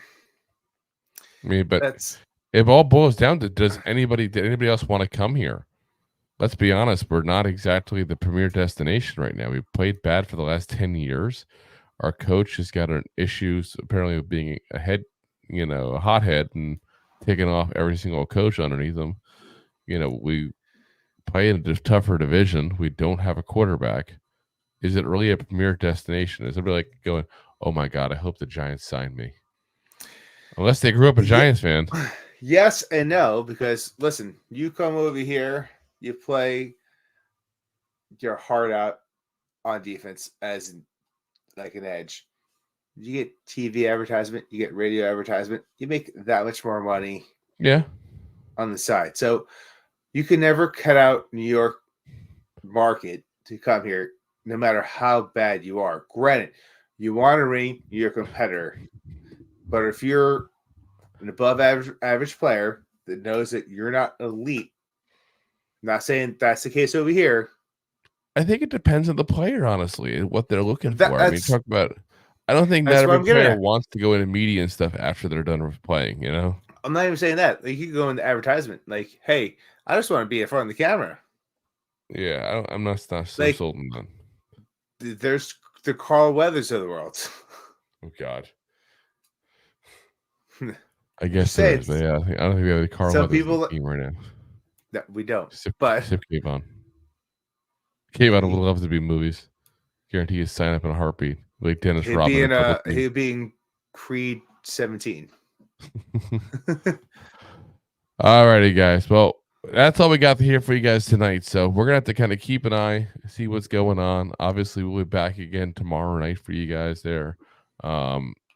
mean, but it all boils down to did anybody else want to come here? Let's be honest, we're not exactly the premier destination right now. We've played bad for the last 10 years. Our coach has got issues apparently with being a hothead and taking off every single coach underneath him. We play in a tougher division. We don't have a quarterback. Is it really a premier destination? Is it really like going, oh my God, I hope the Giants sign me? Unless they grew up a Giants fan. Yes and no, because listen, you come over here, you play your heart out on defense as like an edge. You get TV advertisement, you get radio advertisement, you make that much more money. Yeah. On the side. So you can never cut out New York market to come here, no matter how bad you are. Granted, you want to ring your competitor. But if you're an above average player that knows that you're not elite, I'm not saying that's the case over here. I think it depends on the player, honestly, and what they're looking for. I mean, talk about. I don't think that every player wants to go into media and stuff after they're done with playing. I'm not even saying that. Like, you can go into advertisement. Like, hey, I just want to be in front of the camera. Yeah, I'm not so sold on them. There's the Carl Weathers of the world. Oh God. I guess there is, but yeah, I don't think we have the Carl Weathers team right now. No, we don't. Sip Kayvon. Kayvon would love to be in movies. Guarantee you sign up in a heartbeat. Like Dennis Rodman. He'd be in Creed 17. All righty, guys. Well, that's all we got here for you guys tonight. So we're gonna have to kind of keep an eye, see what's going on. Obviously, we'll be back again tomorrow night for you guys there.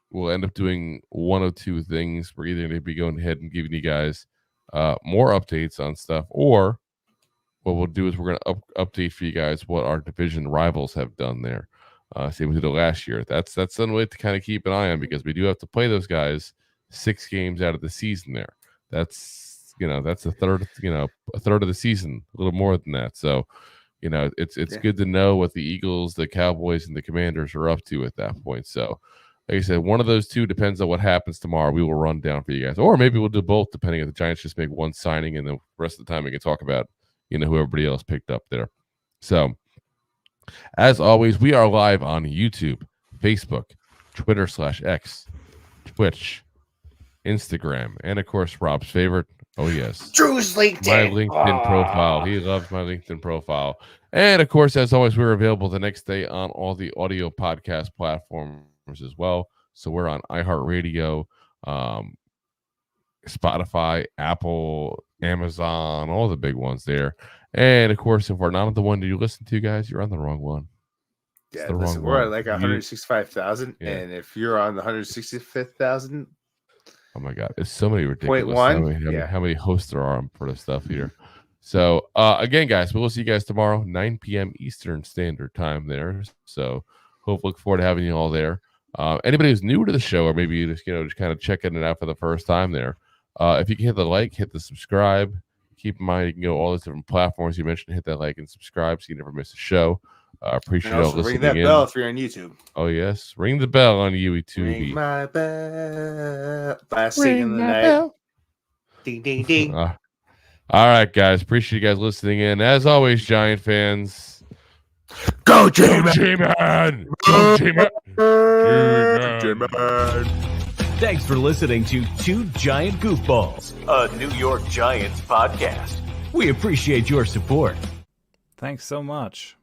We'll end up doing one or two things. We're either going to be going ahead and giving you guys more updates on stuff, or what we'll do is we're going to update for you guys what our division rivals have done there. Same we did last year. That's something we have to kind of keep an eye on, because we do have to play those guys 6 games out of the season there. That's a third of the season, a little more than that. So, it's good to know what the Eagles, the Cowboys, and the Commanders are up to at that point. So, like I said, one of those two depends on what happens tomorrow. We will run down for you guys, or maybe we'll do both, depending if the Giants just make one signing, and the rest of the time we can talk about who everybody else picked up there. So, as always, we are live on YouTube, Facebook, Twitter/X, Twitch, Instagram, and of course Rob's favorite. Oh yes, Drew's LinkedIn. My LinkedIn profile. He loves my LinkedIn profile, and of course, as always, we're available the next day on all the audio podcast platforms as well. So we're on iHeartRadio, Spotify, Apple, Amazon, all the big ones there. And of course, if we're not the one you listen to, guys, you're on the wrong one. Yeah, listen, we're at like 165,000, and if you're on the 165,000, oh my God, it's so many ridiculous. How many hosts there are for this stuff here. So again, guys, we'll see you guys tomorrow, 9 p.m. Eastern Standard Time there. So look forward to having you all there. Anybody who's new to the show, or maybe you just kind of checking it out for the first time there, if you can hit the like, hit the subscribe. Keep in mind you can go all these different platforms you mentioned. Hit that like and subscribe so you never miss a show. Appreciate you all listening. Ring that bell if you're on YouTube. Oh yes, ring the bell on YouTube. Ring my bell. Last thing in the night. Bell. Ding ding ding. All right, guys. Appreciate you guys listening in. As always, Giant fans. Go G-Man! Go G-Man! G-Man! Thanks for listening to Two Giant Goofballs, a New York Giants podcast. We appreciate your support. Thanks so much.